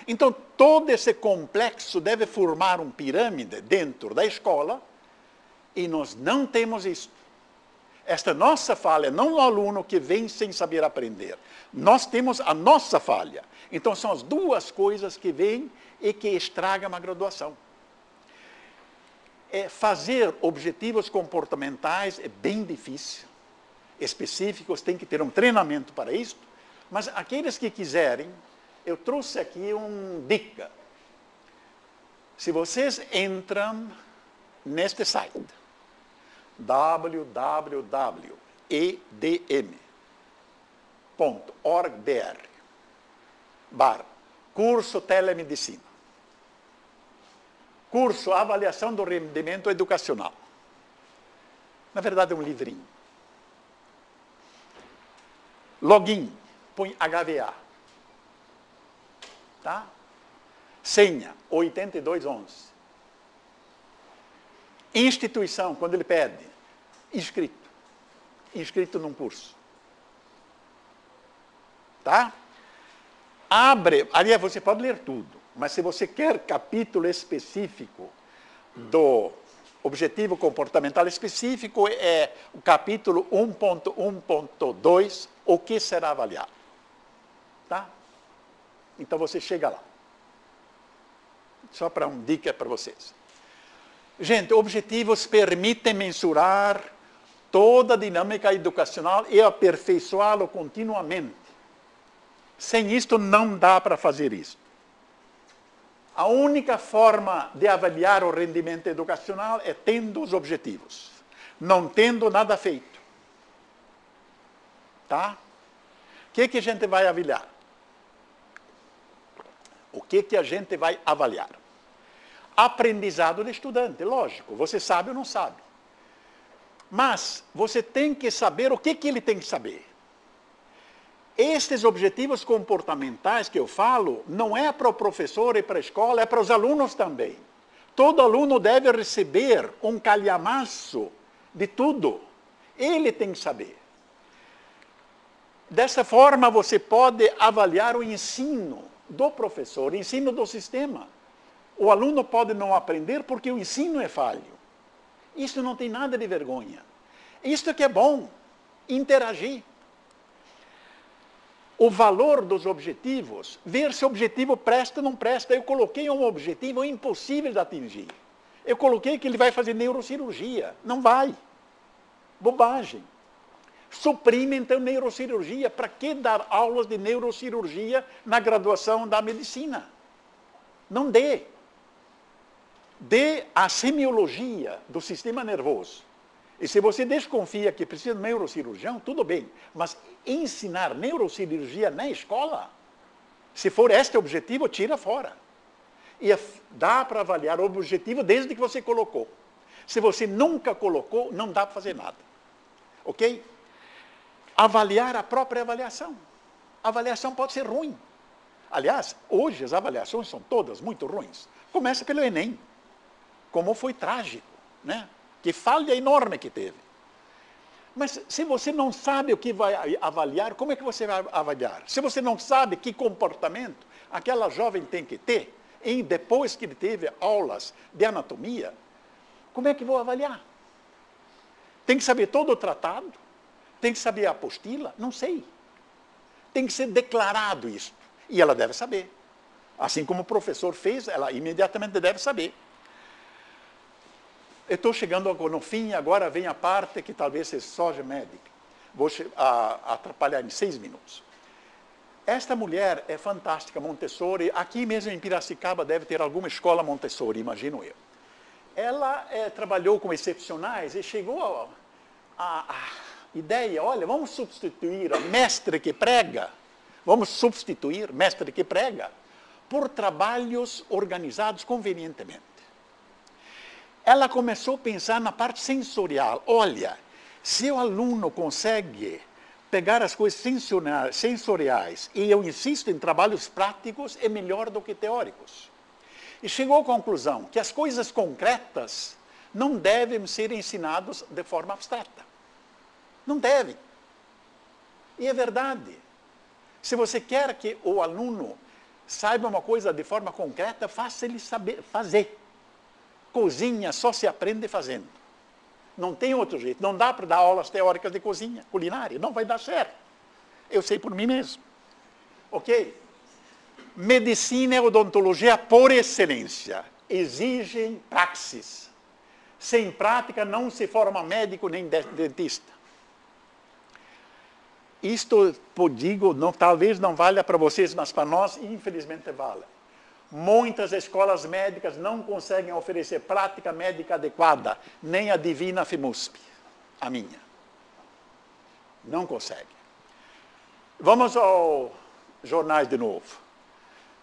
Então, todo esse complexo deve formar uma pirâmide dentro da escola e nós não temos isso. Esta nossa falha, não o aluno que vem sem saber aprender. Nós temos a nossa falha. Então, são as duas coisas que vêm e que estragam a graduação. Fazer objetivos comportamentais é bem difícil. Específicos, tem que ter um treinamento para isso. Mas aqueles que quiserem, eu trouxe aqui uma dica. Se vocês entram neste site, www.edm.org.br/curso telemedicina. Curso Avaliação do Rendimento Educacional. Na verdade, é um livrinho. Login, põe HVA. Tá? Senha, 8211. Instituição, quando ele pede, inscrito num curso. Tá? Abre, aliás, você pode ler tudo, mas se você quer capítulo específico do objetivo comportamental específico, é o capítulo 1.1.2, o que será avaliado. Tá? Então você chega lá. Só para uma dica para vocês. Gente, objetivos permitem mensurar toda a dinâmica educacional e aperfeiçoá-lo continuamente. Sem isto, não dá para fazer isso. A única forma de avaliar o rendimento educacional é tendo os objetivos. Não tendo nada feito. Tá? O que a gente vai avaliar? O que a gente vai avaliar? Aprendizado do estudante, lógico. Você sabe ou não sabe. Mas você tem que saber o que ele tem que saber. Estes objetivos comportamentais que eu falo, não é para o professor e para a escola, é para os alunos também. Todo aluno deve receber um calhamaço de tudo. Ele tem que saber. Dessa forma, você pode avaliar o ensino do professor, o ensino do sistema. O aluno pode não aprender porque o ensino é falho. Isso não tem nada de vergonha. Isto que é bom, interagir. O valor dos objetivos, ver se o objetivo presta ou não presta. Eu coloquei um objetivo impossível de atingir. Eu coloquei que ele vai fazer neurocirurgia. Não vai. Bobagem. Suprime, então, neurocirurgia. Para que dar aulas de neurocirurgia na graduação da medicina? Não dê. Dê a semiologia do sistema nervoso. E se você desconfia que precisa de neurocirurgião, tudo bem. Mas ensinar neurocirurgia na escola, se for este objetivo, tira fora. E dá para avaliar o objetivo desde que você colocou. Se você nunca colocou, não dá para fazer nada. ok? Avaliar a própria avaliação. A avaliação pode ser ruim. Aliás, hoje as avaliações são todas muito ruins. Começa pelo Enem, como foi trágico, né? Que falha enorme que teve. Mas se você não sabe o que vai avaliar, como é que você vai avaliar? Se você não sabe que comportamento aquela jovem tem que ter, e depois que ele teve aulas de anatomia, como é que vou avaliar? Tem que saber todo o tratado? Tem que saber a apostila? Não sei. Tem que ser declarado isso. E ela deve saber. Assim como o professor fez, ela imediatamente deve saber. Eu estou chegando no fim, agora vem a parte que talvez seja médica. Vou atrapalhar em 6 minutos. Esta mulher é fantástica, Montessori. Aqui mesmo em Piracicaba deve ter alguma escola Montessori, imagino eu. Ela trabalhou com excepcionais e chegou à ideia, olha, vamos substituir a mestre que prega, por trabalhos organizados convenientemente. Ela começou a pensar na parte sensorial. Olha, se o aluno consegue pegar as coisas sensoriais, e eu insisto em trabalhos práticos, é melhor do que teóricos. E chegou à conclusão que as coisas concretas não devem ser ensinadas de forma abstrata. Não devem. E é verdade. Se você quer que o aluno saiba uma coisa de forma concreta, faça ele saber fazer. Cozinha só se aprende fazendo. Não tem outro jeito. Não dá para dar aulas teóricas de cozinha, culinária. Não vai dar certo. Eu sei por mim mesmo. Ok? Medicina e odontologia, por excelência, exigem praxis. Sem prática não se forma médico nem dentista. Isto, digo, talvez não valha para vocês, mas para nós, infelizmente, vale. Muitas escolas médicas não conseguem oferecer prática médica adequada, nem a Divina FEMUSP, a minha. Não consegue. Vamos aos jornais de novo.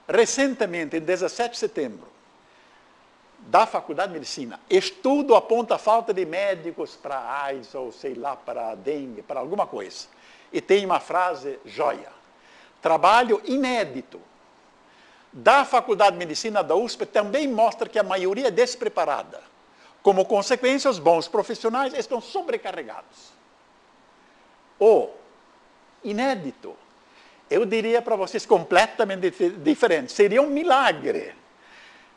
Recentemente, em 17 de setembro, da Faculdade de Medicina, estudo aponta a falta de médicos para AIDS, ou sei lá, para dengue, para alguma coisa. E tem uma frase joia. Trabalho inédito da Faculdade de Medicina da USP também mostra que a maioria é despreparada. Como consequência, os bons profissionais estão sobrecarregados. Ou, inédito, eu diria para vocês completamente diferente. Seria um milagre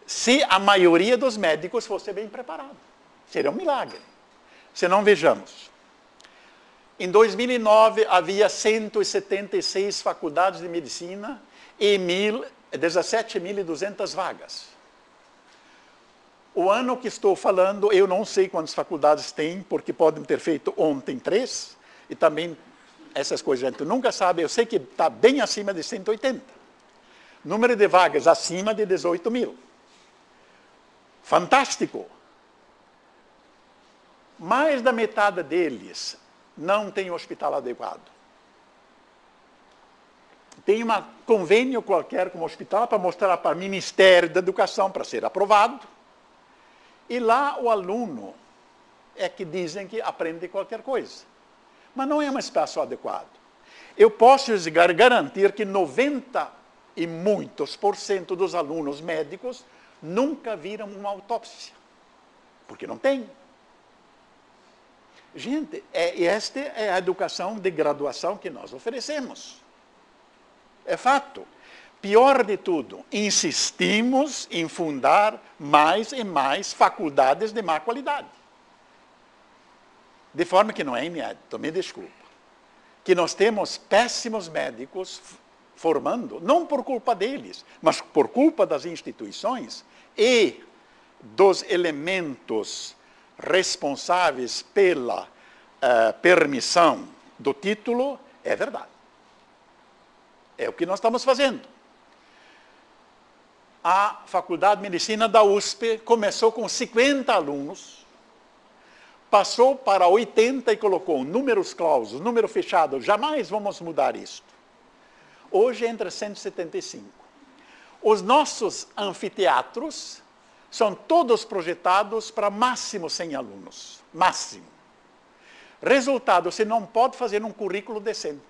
se a maioria dos médicos fosse bem preparada. Seria um milagre. Se não, vejamos. Em 2009, havia 176 faculdades de medicina e 17.200 vagas. O ano que estou falando, eu não sei quantas faculdades tem, porque podem ter feito ontem 3, e também essas coisas a gente nunca sabe. Eu sei que está bem acima de 180. Número de vagas acima de 18 mil. Fantástico. Mais da metade deles não tem hospital adequado. Tem um convênio qualquer com o hospital para mostrar para o Ministério da Educação para ser aprovado. E lá o aluno é que dizem que aprende qualquer coisa. Mas não é um espaço adequado. Eu posso garantir que 90 e muitos % dos alunos médicos nunca viram uma autópsia. Porque não tem. Gente, esta é a educação de graduação que nós oferecemos. É fato. Pior de tudo, insistimos em fundar mais e mais faculdades de má qualidade. De forma que não é inédito, me desculpa. Que nós temos péssimos médicos formando, não por culpa deles, mas por culpa das instituições e dos elementos responsáveis pela permissão do título, é verdade. É o que nós estamos fazendo. A Faculdade de Medicina da USP começou com 50 alunos, passou para 80 e colocou números clausos, número fechado, jamais vamos mudar isso. Hoje entra 175. Os nossos anfiteatros são todos projetados para máximo 100 alunos. Máximo. Resultado, você não pode fazer um currículo decente.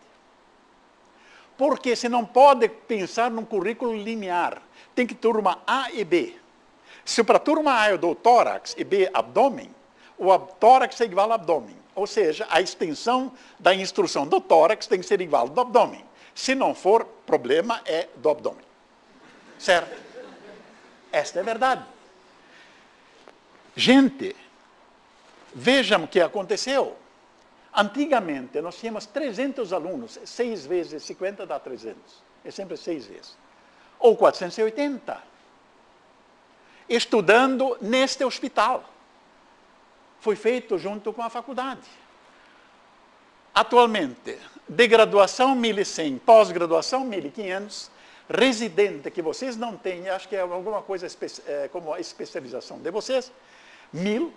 Porque você não pode pensar num currículo linear. Tem que turma A e B. Se para a turma A eu dou tórax e B abdômen, o tórax é igual ao abdômen. Ou seja, a extensão da instrução do tórax tem que ser igual ao do abdômen. Se não for, problema é do abdômen. Certo? Esta é a verdade. Gente, vejam o que aconteceu. Antigamente, nós tínhamos 300 alunos, 6 vezes 50 dá 300. É sempre 6 vezes. Ou 480. Estudando neste hospital. Foi feito junto com a faculdade. Atualmente, de graduação 1.100, pós-graduação 1.500, residente que vocês não têm, acho que é alguma coisa como a especialização de vocês, 1.000.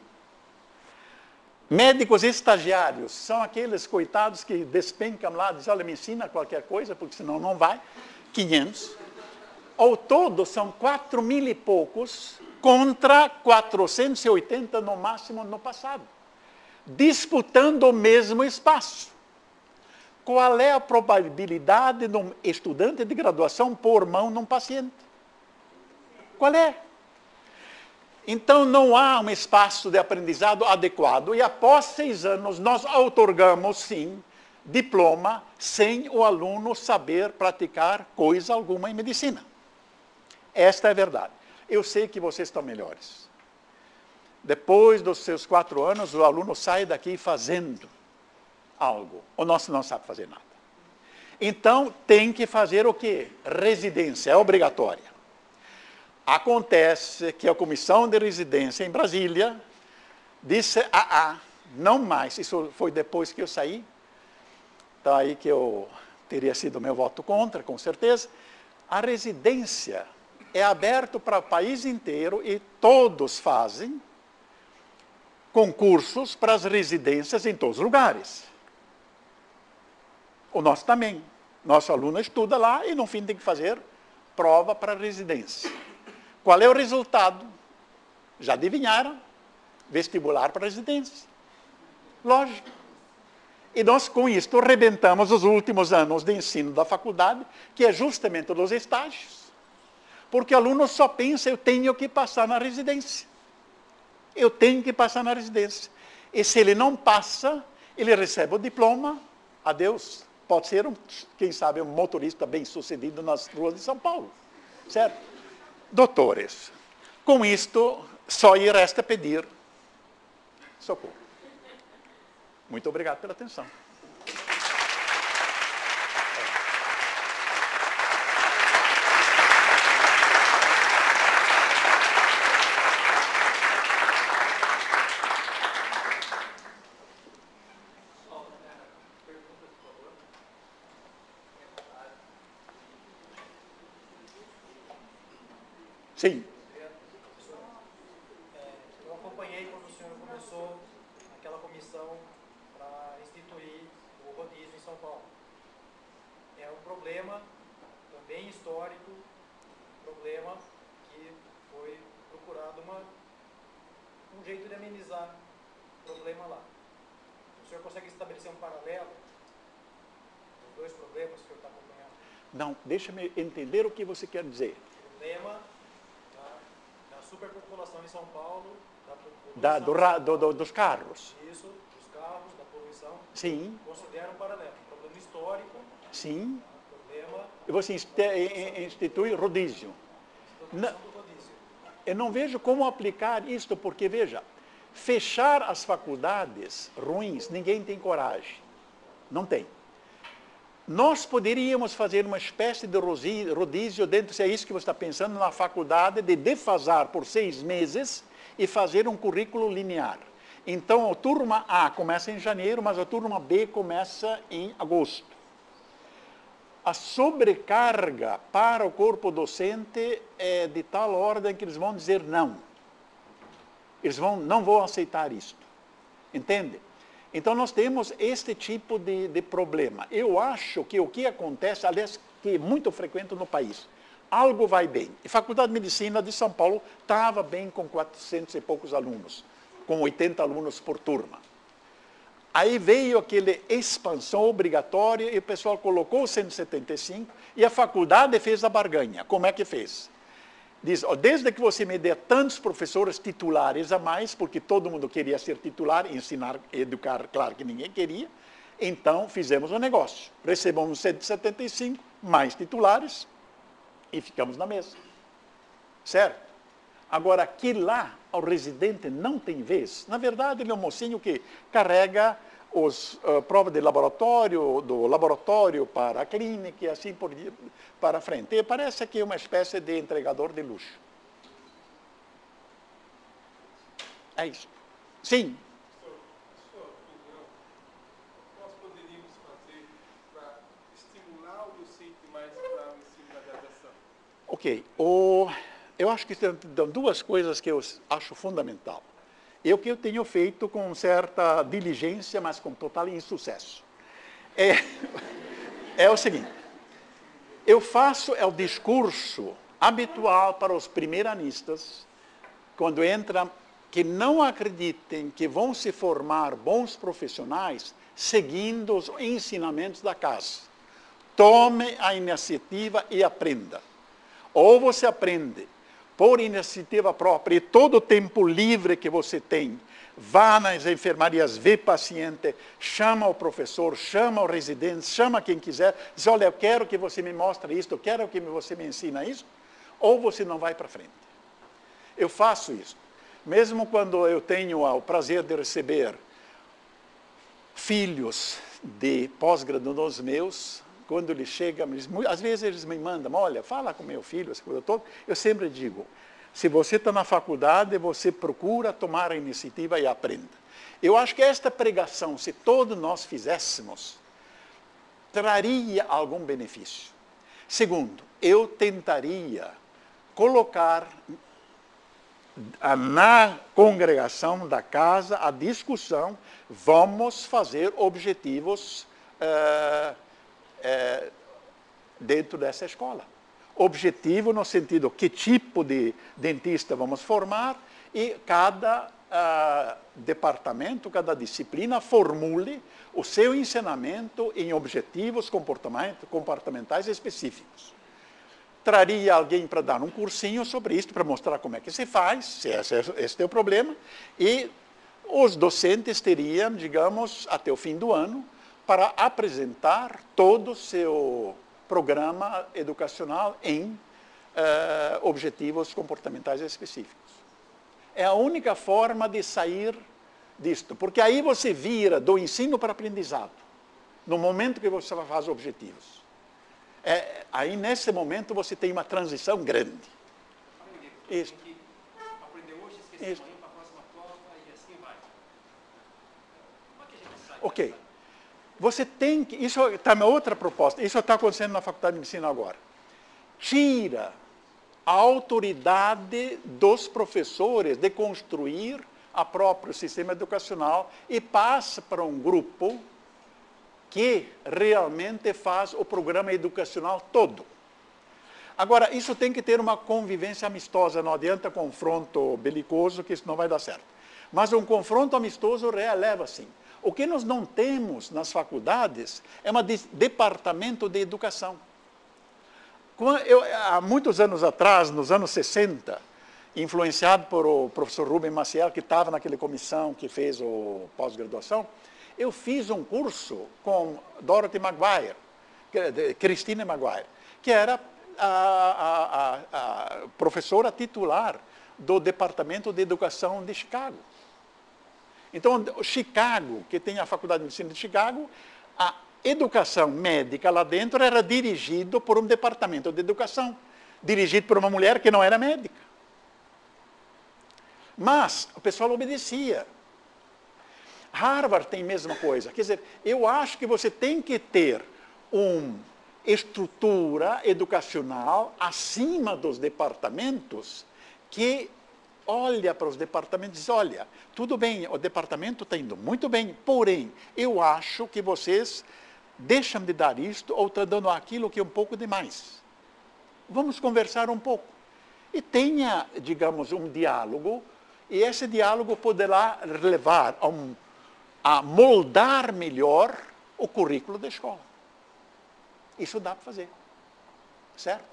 Médicos estagiários, são aqueles coitados que despencam lá, dizem, olha, me ensina qualquer coisa, porque senão não vai, 500. Ao todo, são 4.000 e poucos, contra 480 no máximo no passado, disputando o mesmo espaço. Qual é a probabilidade de um estudante de graduação pôr mão num paciente? Qual é? Então, não há um espaço de aprendizado adequado e após 6 anos nós outorgamos, sim, diploma sem o aluno saber praticar coisa alguma em medicina. Esta é a verdade. Eu sei que vocês estão melhores. Depois dos seus 4 anos, o aluno sai daqui fazendo algo. O nosso não sabe fazer nada. Então, tem que fazer o quê? Residência, é obrigatória. Acontece que a comissão de residência em Brasília disse, não mais, isso foi depois que eu saí, então aí que eu teria sido meu voto contra, com certeza, a residência é aberta para o país inteiro e todos fazem concursos para as residências em todos os lugares. O nosso também. Nosso aluno estuda lá e no fim tem que fazer prova para a residência. Qual é o resultado? Já adivinharam? Vestibular para residência. Lógico. E nós, com isto, arrebentamos os últimos anos de ensino da faculdade, que é justamente dos estágios. Porque o aluno só pensa, eu tenho que passar na residência. Eu tenho que passar na residência. E se ele não passa, ele recebe o diploma, adeus. Pode ser, quem sabe, um motorista bem-sucedido nas ruas de São Paulo. Certo? Doutores, com isto, só lhe resta pedir socorro. Muito obrigado pela atenção. Sim. Eu acompanhei quando o senhor começou aquela comissão para instituir o rodízio em São Paulo. É um problema também histórico, um problema que foi procurado um jeito de amenizar o problema lá. O senhor consegue estabelecer um paralelo dos dois problemas que o senhor está acompanhando? Não, deixa-me entender o que você quer dizer. O problema da superpopulação em São Paulo, Dos carros. Isso, dos carros, da poluição. Sim. Considera um paralelo, um problema histórico. Sim. Problema. E você institui rodízio. Eu não vejo como aplicar isto, porque, veja, fechar as faculdades ruins, ninguém tem coragem. Não tem. Nós poderíamos fazer uma espécie de rodízio dentro, se é isso que você está pensando, na faculdade, de defasar por 6 meses e fazer um currículo linear. Então, a turma A começa em janeiro, mas a turma B começa em agosto. A sobrecarga para o corpo docente é de tal ordem que eles vão dizer não. Eles não vão aceitar isto. Entende? Então, nós temos este tipo de problema. Eu acho que o que acontece, aliás, que é muito frequente no país, algo vai bem. A Faculdade de Medicina de São Paulo estava bem com 400 e poucos alunos, com 80 alunos por turma. Aí veio aquela expansão obrigatória e o pessoal colocou 175 e a faculdade fez a barganha. Como é que fez? Diz, ó, desde que você me dê tantos professores titulares a mais, porque todo mundo queria ser titular, ensinar, educar, claro que ninguém queria, então fizemos um negócio. Recebemos 175, mais titulares, e ficamos na mesa. Certo? Agora, aqui lá, o residente não tem vez. Na verdade, ele é um mocinho que carrega os provas de laboratório, do laboratório para a clínica e assim por para frente. E parece que é uma espécie de entregador de luxo. É isso. Sim. Sua opinião, nós poderíamos fazer para estimular o docente mais para o ensino da graduação? Ok. Eu acho que tem duas coisas que eu acho fundamental. E o que eu tenho feito com certa diligência, mas com total insucesso. É o seguinte, eu faço o discurso habitual para os primeiranistas, quando entram, que não acreditem que vão se formar bons profissionais seguindo os ensinamentos da casa. Tome a iniciativa e aprenda. Ou você aprende por iniciativa própria, e todo o tempo livre que você tem, vá nas enfermarias, vê paciente, chama o professor, chama o residente, chama quem quiser, diz, olha, eu quero que você me mostre isso, eu quero que você me ensina isso, ou você não vai para frente. Eu faço isso. Mesmo quando eu tenho o prazer de receber filhos de pós-graduandos meus, quando eles chegam, às vezes eles me mandam, olha, fala com meu filho, essa coisa toda. Eu sempre digo, se você está na faculdade, você procura tomar a iniciativa e aprenda. Eu acho que esta pregação, se todos nós fizéssemos, traria algum benefício. Segundo, eu tentaria colocar na congregação da casa a discussão, vamos fazer objetivos dentro dessa escola. Objetivo no sentido, que tipo de dentista vamos formar, e cada departamento, cada disciplina formule o seu ensinamento em objetivos comportamentais específicos. Traria alguém para dar um cursinho sobre isso, para mostrar como é que se faz, se esse é o problema, e os docentes teriam, digamos, até o fim do ano, para apresentar todo o seu programa educacional em objetivos comportamentais específicos. É a única forma de sair disto, porque aí você vira do ensino para aprendizado, no momento que você faz objetivos. Aí, nesse momento, você tem uma transição grande. Isso. Tem que aprender hoje, esquecer amanhã para a próxima prova e assim vai. Como é que a gente sai? Ok. Você tem que... Isso está uma outra proposta. Isso está acontecendo na Faculdade de Medicina agora. Tira a autoridade dos professores de construir o próprio sistema educacional e passa para um grupo que realmente faz o programa educacional todo. Agora, isso tem que ter uma convivência amistosa, não adianta confronto belicoso, que isso não vai dar certo. Mas um confronto amistoso releva, sim. O que nós não temos nas faculdades é um departamento de educação. Há muitos anos atrás, nos anos 60, influenciado por o professor Rubem Maciel, que estava naquela comissão que fez o pós-graduação, eu fiz um curso com Dorothy Maguire, Christine Maguire, que era a professora titular do Departamento de Educação de Chicago. Então, Chicago, que tem a Faculdade de Medicina de Chicago, a educação médica lá dentro era dirigido por um departamento de educação, dirigido por uma mulher que não era médica. Mas o pessoal obedecia. Harvard tem a mesma coisa. Quer dizer, eu acho que você tem que ter uma estrutura educacional acima dos departamentos que olha para os departamentos e diz, olha, tudo bem, o departamento está indo muito bem, porém, eu acho que vocês deixam de dar isto ou estão dando aquilo que é um pouco demais. Vamos conversar um pouco. E tenha, digamos, um diálogo, e esse diálogo poderá levar a a moldar melhor o currículo da escola. Isso dá para fazer. Certo?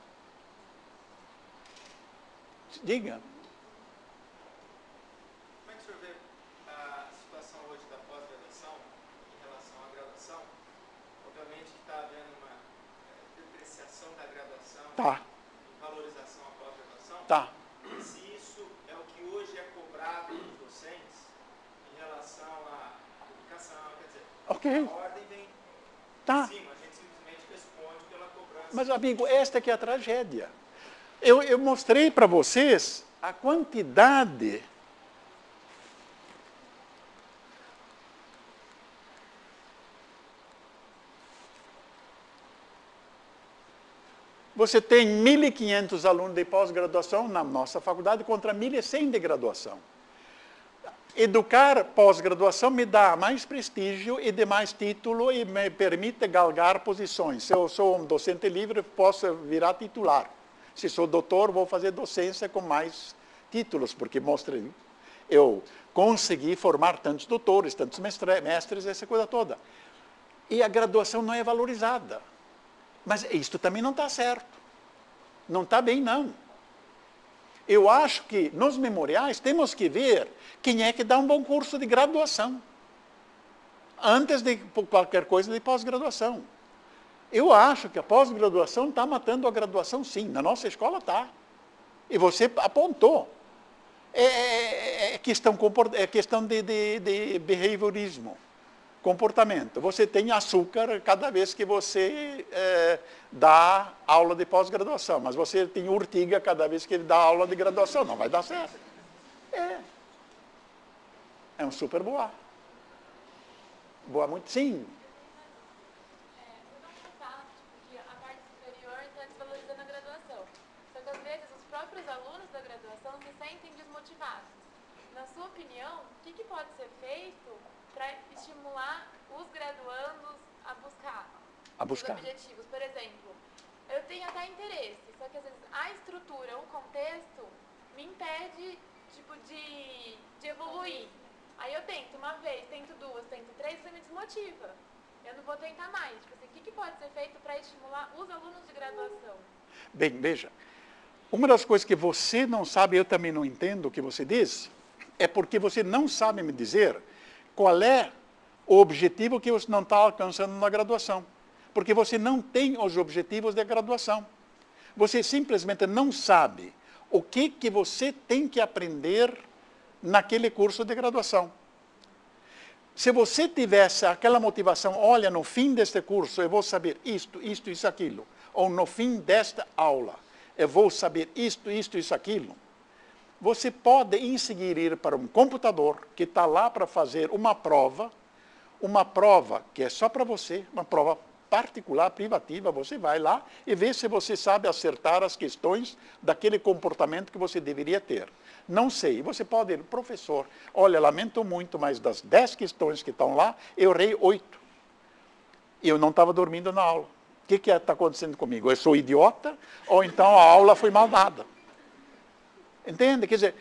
Diga. Como é que o senhor vê a situação hoje da pós-graduação em relação à graduação? Obviamente que está havendo uma depreciação da graduação, Tá. valorização à pós-graduação. Tá. Se isso é o que hoje é cobrado dos docentes em relação à publicação, quer dizer, Ok. a ordem vem Tá. de cima, a gente simplesmente responde pela cobrança. Mas, amigo, esta que é a tragédia. Eu mostrei para vocês a quantidade Você tem 1.500 alunos de pós-graduação na nossa faculdade contra 1.100 de graduação. Educar pós-graduação me dá mais prestígio e de mais título e me permite galgar posições. Se eu sou um docente livre, posso virar titular. Se sou doutor, vou fazer docência com mais títulos, porque mostra eu consegui formar tantos doutores, tantos mestres, essa coisa toda. E a graduação não é valorizada. Mas isto também não está certo. Não está bem, não. Eu acho que nos memoriais temos que ver quem é que dá um bom curso de graduação. Antes de qualquer coisa de pós-graduação. Eu acho que a pós-graduação está matando a graduação, sim. Na nossa escola está. E você apontou. É questão de behaviorismo. Comportamento. Você tem açúcar cada vez que você dá aula de pós-graduação, mas você tem urtiga cada vez que ele dá aula de graduação. Não vai dar certo. É um super boa. Boa muito, sim. Que a parte superior está desvalorizando a graduação. Só que às vezes os próprios alunos da graduação se sentem desmotivados. Na sua opinião, o que pode ser feito para estimular os graduandos a buscar os objetivos? Por exemplo, eu tenho até interesse, só que às vezes a estrutura, o contexto, me impede de evoluir. Aí eu tento uma vez, tento duas, tento três, isso me desmotiva. Eu não vou tentar mais. O que pode ser feito para estimular os alunos de graduação? Bem, veja, uma das coisas que você não sabe, eu também não entendo o que você diz, é porque você não sabe me dizer qual é o objetivo que você não está alcançando na graduação. Porque você não tem os objetivos da graduação. Você simplesmente não sabe o que você tem que aprender naquele curso de graduação. Se você tivesse aquela motivação, olha, no fim deste curso eu vou saber isto, isso, aquilo, ou no fim desta aula eu vou saber isto, isso, aquilo, você pode em seguida ir para um computador que está lá para fazer uma prova que é só para você, uma prova particular, privativa, você vai lá e vê se você sabe acertar as questões daquele comportamento que você deveria ter. Não sei, você pode ir, professor, olha, lamento muito, mas das 10 questões que estão lá, eu errei 8. E eu não estava dormindo na aula. O que está acontecendo comigo? Eu sou idiota ou então a aula foi mal dada? Entende? Quer dizer,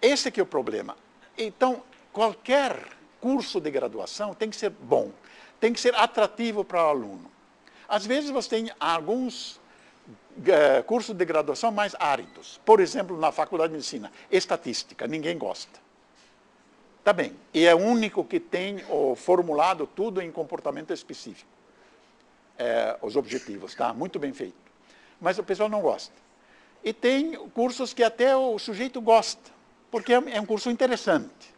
esse que é o problema. Então, qualquer curso de graduação tem que ser bom, tem que ser atrativo para o aluno. Às vezes você tem alguns cursos de graduação mais áridos. Por exemplo, na Faculdade de Medicina, estatística, ninguém gosta. Tá bem, e é o único que tem formulado tudo em comportamento específico. Os objetivos, tá? Muito bem feito. Mas o pessoal não gosta. E tem cursos que até o sujeito gosta, porque é um curso interessante.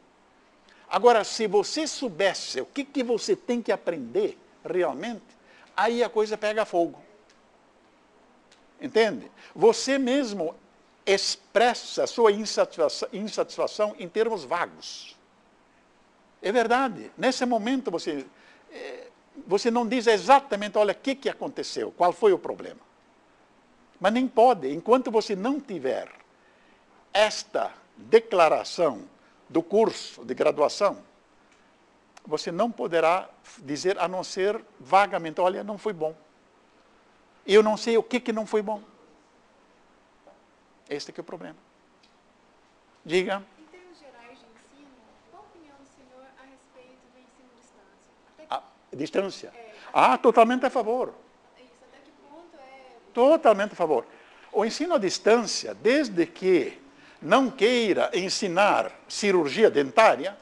Agora, se você soubesse o que você tem que aprender realmente, aí a coisa pega fogo. Entende? Você mesmo expressa a sua insatisfação em termos vagos. É verdade. Nesse momento você não diz exatamente, olha, o que aconteceu, qual foi o problema. Mas nem pode, enquanto você não tiver esta declaração do curso de graduação, você não poderá dizer, a não ser vagamente, olha, não foi bom. Eu não sei o que não foi bom. Este que é o problema. Diga. Em termos gerais de ensino, qual a opinião do senhor a respeito do ensino de A distância. Totalmente a favor. Isso, até que ponto é... Totalmente a favor. O ensino à distância, desde que não queira ensinar cirurgia dentária,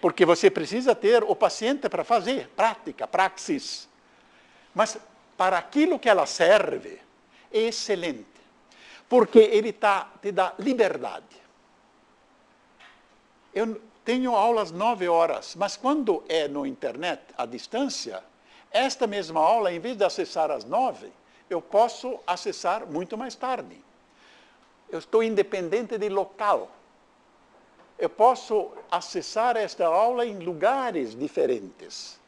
porque você precisa ter o paciente para fazer, prática, praxis. Mas para aquilo que ela serve, é excelente. Porque ele te dá liberdade. Eu tenho aulas 9 horas, mas quando é no internet, à distância, esta mesma aula, em vez de acessar às 9, eu posso acessar muito mais tarde. Eu estou independente de local. Eu posso acessar esta aula em lugares diferentes.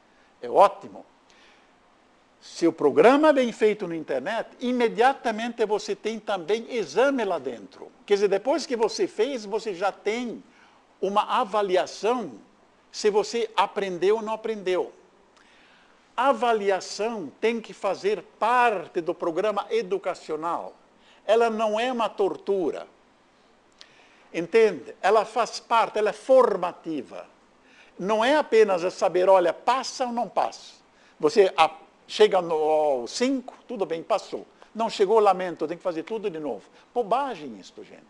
É ótimo. Se o programa é bem feito na internet, imediatamente você tem também exame lá dentro. Quer dizer, depois que você fez, você já tem uma avaliação se você aprendeu ou não aprendeu. A avaliação tem que fazer parte do programa educacional. Ela não é uma tortura. Entende? Ela faz parte, ela é formativa. Não é apenas saber, olha, passa ou não passa. Você chega no 5, tudo bem, passou. Não chegou, lamento, tem que fazer tudo de novo. Bobagem isso, gente.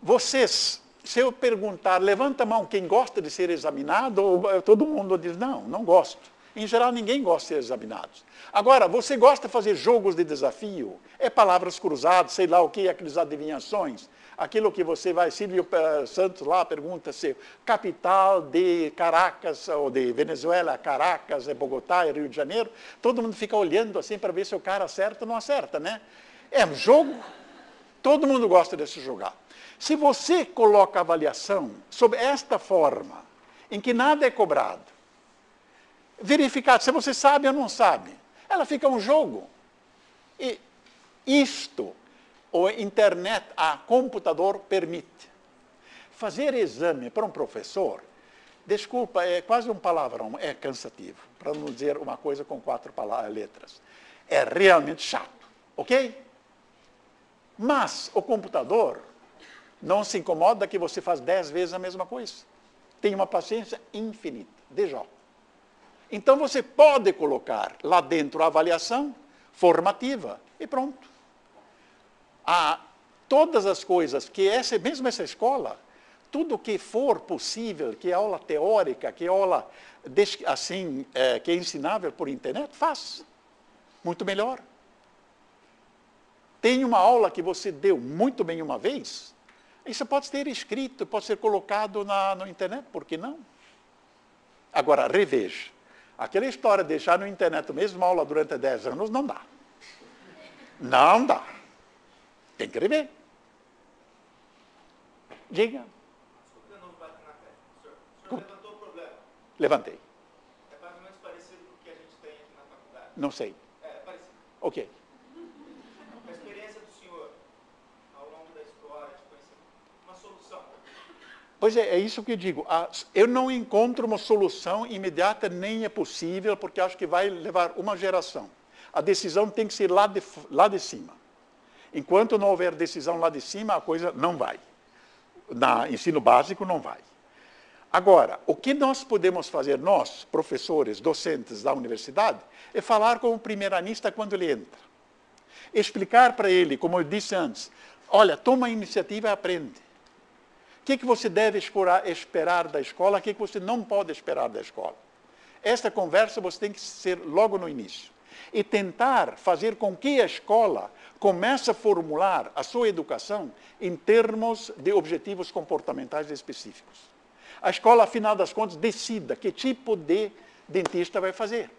Vocês, se eu perguntar, levanta a mão quem gosta de ser examinado, todo mundo diz, não gosto. Em geral, ninguém gosta de ser examinado. Agora, você gosta de fazer jogos de desafio? É palavras cruzadas, sei lá o que, aquelas adivinhações. Aquilo que você vai, Silvio Santos lá pergunta se capital de Caracas, ou de Venezuela, Caracas, Bogotá, Rio de Janeiro. Todo mundo fica olhando assim para ver se o cara acerta ou não acerta, né? É um jogo, todo mundo gosta de se jogar. Se você coloca a avaliação sob esta forma, em que nada é cobrado, verificar se você sabe ou não sabe, ela fica um jogo. E isto, a internet, a computador permite. Fazer exame para um professor, desculpa, é quase um palavrão, é cansativo, para não dizer uma coisa com 4 letras. É realmente chato, ok? Mas o computador não se incomoda que você faz 10 vezes a mesma coisa. Tem uma paciência infinita, DJ. Então você pode colocar lá dentro a avaliação formativa e pronto. Todas as coisas que mesmo essa escola, tudo que for possível, que é aula teórica, que é aula assim, que é ensinável por internet, faz. Muito melhor. Tem uma aula que você deu muito bem uma vez, isso pode ser escrito, pode ser colocado na internet, por que não? Agora, reveja. Aquela história de deixar na internet a mesma aula durante 10 anos, não dá. Não dá. Tem que rever. Diga. Eu não bato na tela. O senhor levantou o problema. Levantei. É mais ou menos parecido com o que a gente tem aqui na faculdade. Não sei. É parecido. Ok. A experiência do senhor, ao longo da história, de conhecer uma solução. Pois é isso que eu digo. Eu não encontro uma solução imediata, nem é possível, porque acho que vai levar uma geração. A decisão tem que ser lá de cima. Enquanto não houver decisão lá de cima, a coisa não vai. No ensino básico, não vai. Agora, o que nós podemos fazer, nós, professores, docentes da universidade, é falar com o primeiranista quando ele entra. Explicar para ele, como eu disse antes, olha, toma a iniciativa e aprende. O que você deve esperar da escola, o que você não pode esperar da escola. Esta conversa você tem que ser logo no início. E tentar fazer com que a escola comece a formular a sua educação em termos de objetivos comportamentais específicos. A escola, afinal das contas, decida que tipo de dentista vai fazer.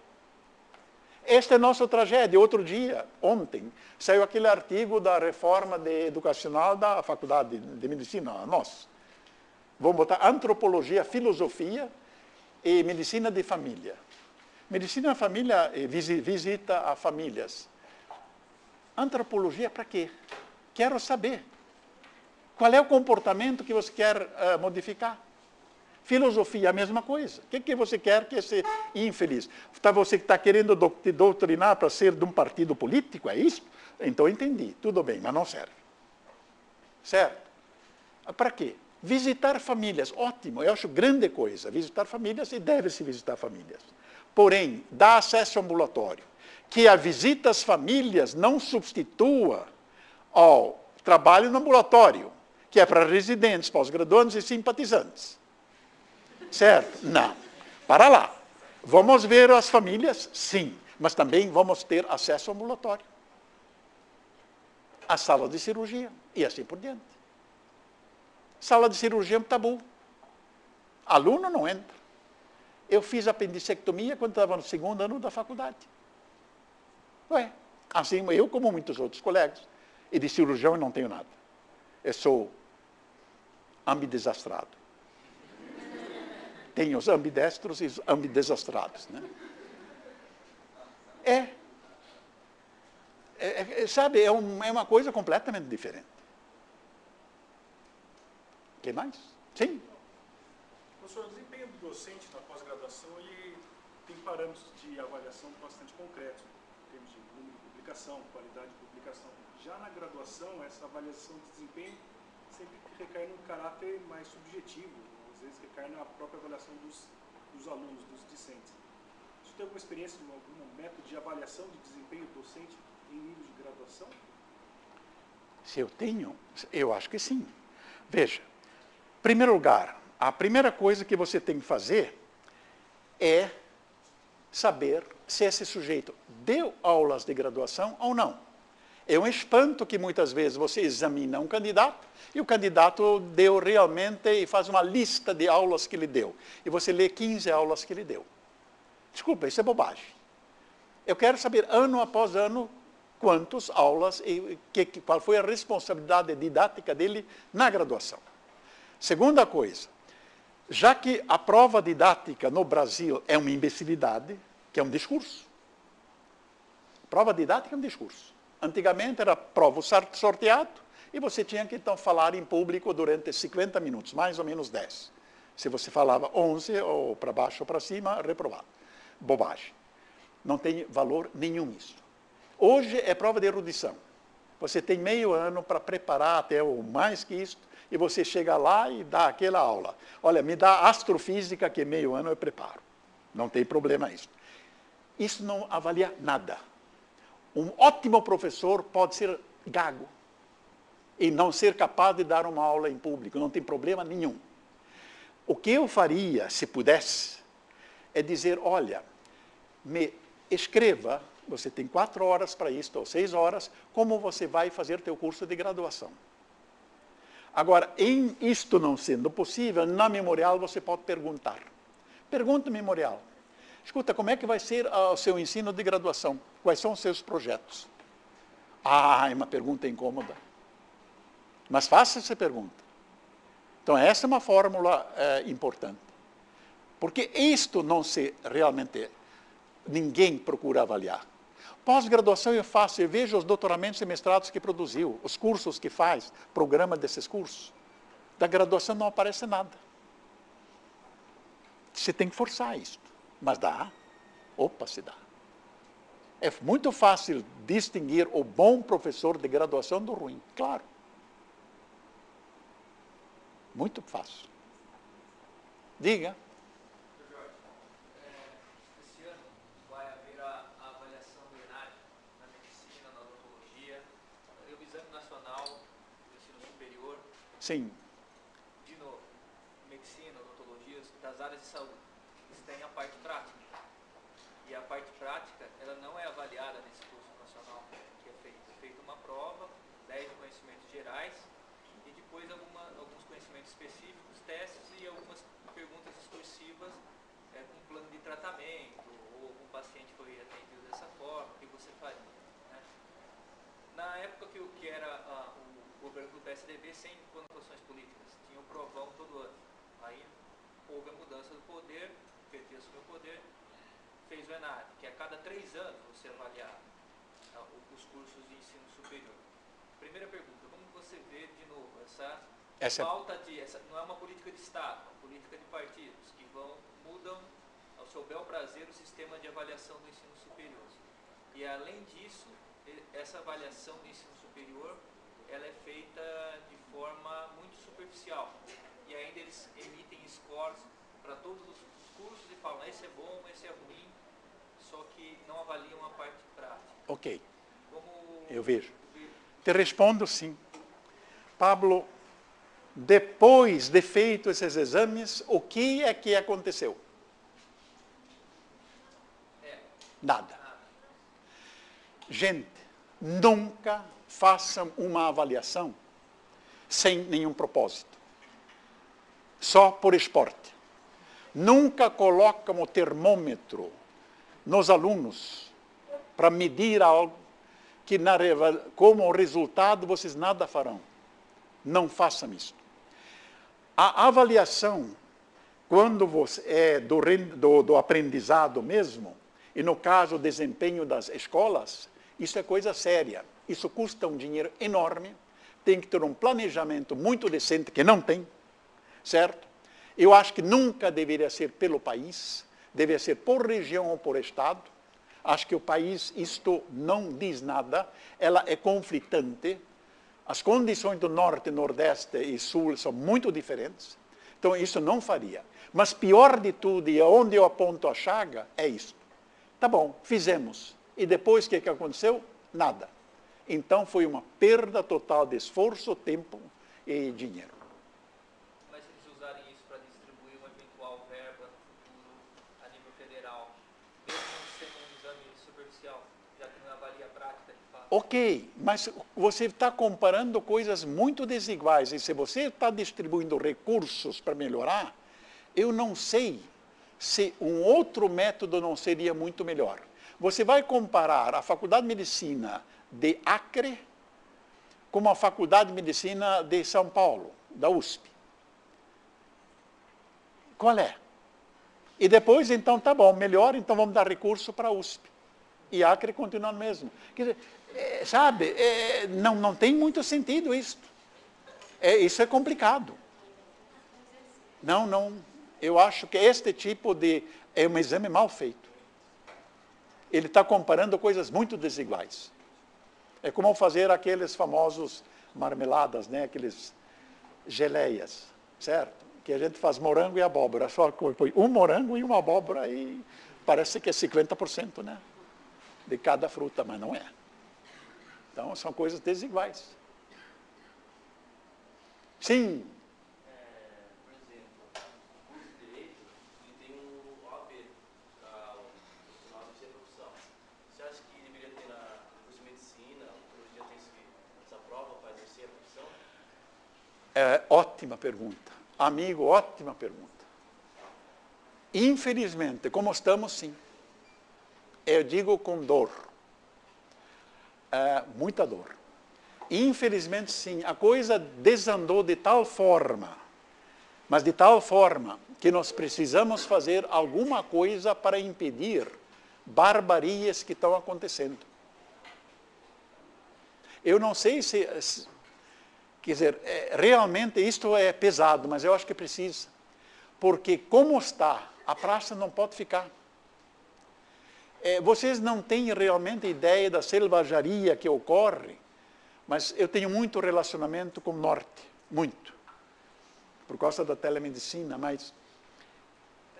Esta é a nossa tragédia. Outro dia, ontem, saiu aquele artigo da reforma educacional da Faculdade de Medicina, nossa. Vamos botar antropologia, filosofia e medicina de família. Medicina de família visita a famílias. Antropologia para quê? Quero saber. Qual é o comportamento que você quer modificar? Filosofia, a mesma coisa. O que você quer que esse infeliz? Você está querendo te doutrinar para ser de um partido político? É isso? Então entendi. Tudo bem, mas não serve. Certo? Para quê? Visitar famílias, ótimo, eu acho grande coisa, visitar famílias e deve-se visitar famílias. Porém, dá acesso ambulatório. Que a visita às famílias não substitua ao trabalho no ambulatório, que é para residentes, pós-graduandos e simpatizantes. Certo? Não. Para lá. Vamos ver as famílias? Sim. Mas também vamos ter acesso ambulatório. A sala de cirurgia e assim por diante. Sala de cirurgia é um tabu. Aluno não entra. Eu fiz apendicectomia quando estava no 2º ano da faculdade. Ué, assim eu como muitos outros colegas. E de cirurgião eu não tenho nada. Eu sou ambidesastrado. Tem os ambidestros e os ambidesastrados. Né? Sabe, é uma coisa completamente diferente. O que mais? Sim. Professor, o desempenho do docente na pós-graduação tem parâmetros de avaliação bastante concretos, em termos de número de publicação, qualidade de publicação. Já na graduação, essa avaliação de desempenho sempre recai num caráter mais subjetivo, às vezes recai na própria avaliação dos alunos, dos discentes. Você tem alguma experiência de algum método de avaliação de desempenho docente em nível de graduação? Se eu tenho, eu acho que sim. Veja, em primeiro lugar, a primeira coisa que você tem que fazer é saber se esse sujeito deu aulas de graduação ou não. É um espanto que muitas vezes você examina um candidato e o candidato deu realmente e faz uma lista de aulas que ele deu. E você lê 15 aulas que ele deu. Desculpa, isso é bobagem. Eu quero saber, ano após ano, quantas aulas e qual foi a responsabilidade didática dele na graduação. Segunda coisa, já que a prova didática no Brasil é uma imbecilidade, que é um discurso. Prova didática é um discurso. Antigamente era prova sorteado e você tinha que então falar em público durante 50 minutos, mais ou menos 10. Se você falava 11 ou para baixo ou para cima, reprovado. Bobagem. Não tem valor nenhum isso. Hoje é prova de erudição. Você tem meio ano para preparar até o mais que isso e você chega lá e dá aquela aula. Olha, me dá astrofísica que meio ano eu preparo. Não tem problema isso. Isso não avalia nada. Um ótimo professor pode ser gago e não ser capaz de dar uma aula em público, não tem problema nenhum. O que eu faria, se pudesse, é dizer, olha, me escreva, você tem 4 horas para isso, ou 6 horas, como você vai fazer teu curso de graduação. Agora, em isto não sendo possível, na memorial você pode perguntar. Pergunta memorial. Escuta, como é que vai ser o seu ensino de graduação? Quais são os seus projetos? Ah, é uma pergunta incômoda. Mas faça essa pergunta. Então, essa é uma fórmula importante. Porque isto não se realmente, ninguém procura avaliar. Pós-graduação eu faço, eu vejo os doutoramentos e mestrados que produziu, os cursos que faz, programa desses cursos. Da graduação não aparece nada. Você tem que forçar isso. Mas dá. Opa, se dá. É muito fácil distinguir o bom professor de graduação do ruim. Claro. Muito fácil. Diga. Esse ano vai haver a avaliação do ENAD na medicina, na odontologia, o Exame Nacional do Ensino Superior. Sim. De novo, medicina, odontologia, das áreas de saúde. Eles têm a parte prática. E a parte prática, ela não é avaliada nesse curso nacional que é feito. É feita uma prova, 10 conhecimentos gerais, e depois alguns conhecimentos específicos, testes e algumas perguntas excursivas com plano de tratamento, ou algum paciente foi atendido dessa forma, o que você faria. Né? Na época que era o governo do PSDB, sem conotações políticas, tinha o provão todo ano. Aí houve a mudança do poder, o PT assumiu o poder, fez o ENAD, que a cada 3 anos você avaliar os cursos de ensino superior. Primeira pergunta, como você vê de novo essa falta de... não é uma política de Estado, é uma política de partidos que mudam ao seu bel prazer o sistema de avaliação do ensino superior. E além disso, essa avaliação do ensino superior, ela é feita de forma muito superficial. para todos os cursos e falam, esse é bom, esse é ruim, só que não avaliam a parte prática. Ok, Como eu vejo. Te respondo sim. Pablo, depois de feitos esses exames, o que é que aconteceu? Nada. Gente, nunca façam uma avaliação sem nenhum propósito. Só por esporte. Nunca colocam o termômetro nos alunos para medir algo que, como resultado, vocês nada farão. Não façam isso. A avaliação, quando você é do aprendizado mesmo, e no caso o desempenho das escolas, isso é coisa séria. Isso custa um dinheiro enorme, tem que ter um planejamento muito decente, que não tem, certo? Eu acho que nunca deveria ser pelo país, deveria ser por região ou por estado. Acho que o país, isto não diz nada, ela é conflitante. As condições do norte, nordeste e sul são muito diferentes. Então, isso não faria. Mas pior de tudo, e onde eu aponto a chaga, é isso. Tá bom, fizemos. E depois, o que aconteceu? Nada. Então, foi uma perda total de esforço, tempo e dinheiro. Mas se eles usarem isso para distribuir uma eventual verba no futuro a nível federal, mesmo sendo um exame superficial, já que não avalia a prática de fato? Ok, mas você está comparando coisas muito desiguais. E se você está distribuindo recursos para melhorar, eu não sei se um outro método não seria muito melhor. Você vai comparar a Faculdade de Medicina de Acre com a Faculdade de Medicina de São Paulo, da USP. Qual é? E depois, então, tá bom, melhor, então vamos dar recurso para a USP. E Acre continua no mesmo. Quer dizer, não tem muito sentido isso. Isso é complicado. Não, eu acho que este tipo é um exame mal feito. Ele está comparando coisas muito desiguais. É como fazer aqueles famosos marmeladas, né? Aqueles geleias, certo? Que a gente faz morango e abóbora. Só põe um morango e uma abóbora e parece que é 50%, né? De cada fruta, mas não é. Então, são coisas desiguais. Sim. Por exemplo, o curso de Direito, ele tem um OAB para o profissional de profissão. Você acha que deveria ter na curso de Medicina, hoje em dia tem essa prova para exercer a profissão? Ótima pergunta. Amigo, ótima pergunta. Infelizmente, como estamos, sim. Eu digo com dor. Muita dor. Infelizmente, sim. A coisa desandou de tal forma, mas de tal forma, que nós precisamos fazer alguma coisa para impedir barbarias que estão acontecendo. Eu não sei quer dizer, realmente isto é pesado, mas eu acho que precisa. Porque como está, a praça não pode ficar. Vocês não têm realmente ideia da selvageria que ocorre, mas eu tenho muito relacionamento com o norte, muito. Por causa da telemedicina, mas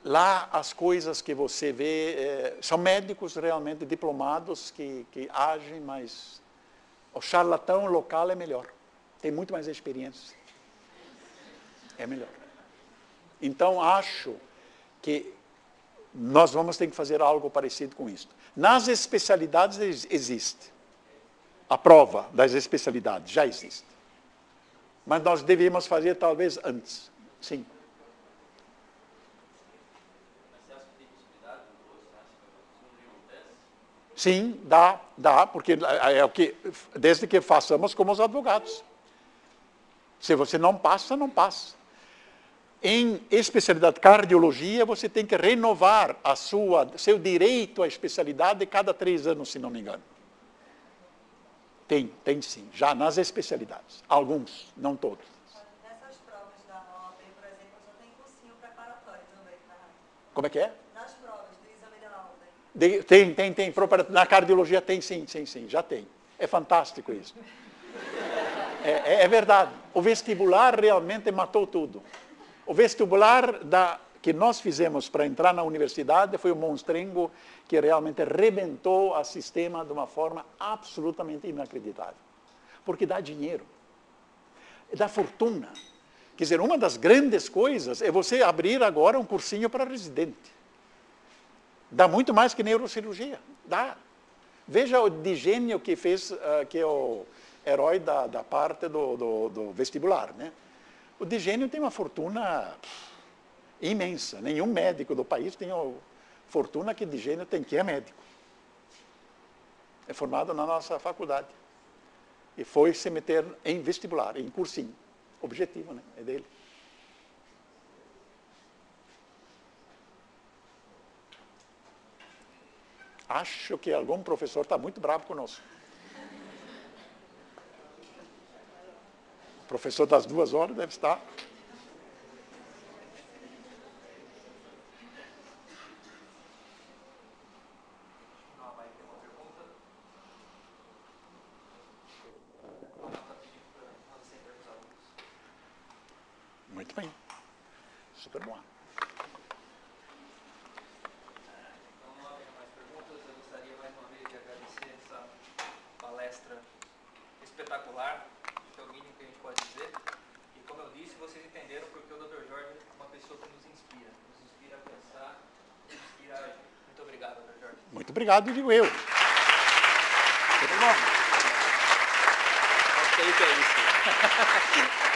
lá as coisas que você vê, são médicos realmente diplomados que agem, mas o charlatão local é melhor. Tem muito mais experiência. É melhor. Então, acho que nós vamos ter que fazer algo parecido com isso. Nas especialidades existe. A prova das especialidades já existe. Mas nós devíamos fazer talvez antes. Sim. Mas você acha que tem possibilidade do curso? Você acha que acontece? Sim, dá, porque é o que, desde que façamos como os advogados. Se você não passa, não passa. Em especialidade de cardiologia, você tem que renovar seu direito à especialidade cada 3 anos, se não me engano. Tem sim, já nas especialidades. Alguns, não todos. Nessas provas da OAB, por exemplo, já tem cursinho preparatório também. Como é que é? Nas provas do exame da ordem. Tem. Na cardiologia tem sim, já tem. É fantástico isso. É verdade. O vestibular realmente matou tudo. O vestibular que nós fizemos para entrar na universidade foi um monstrengo que realmente rebentou o sistema de uma forma absolutamente inacreditável. Porque dá dinheiro, dá fortuna. Quer dizer, uma das grandes coisas é você abrir agora um cursinho para residente. Dá muito mais que neurocirurgia, dá. Veja o Digênio que fez, que é o herói da parte do vestibular, né? O Digênio tem uma fortuna imensa. Nenhum médico do país tem a fortuna que Digênio tem, que é médico. É formado na nossa faculdade. E foi se meter em vestibular, em cursinho. Objetivo, né? É dele. Acho que algum professor está muito bravo conosco. O professor das 2 horas deve estar. Muito bem. Super bom. Então, não havendo mais perguntas, eu gostaria mais uma vez de agradecer essa palestra espetacular, que é o mínimo que a gente pode dizer. E como eu disse, vocês entenderam porque o Dr. Jorge é uma pessoa que nos inspira a pensar, nos inspira a agir. Muito obrigado, Dr. Jorge. Muito obrigado, digo eu. Muito bom. Não sei o que é isso.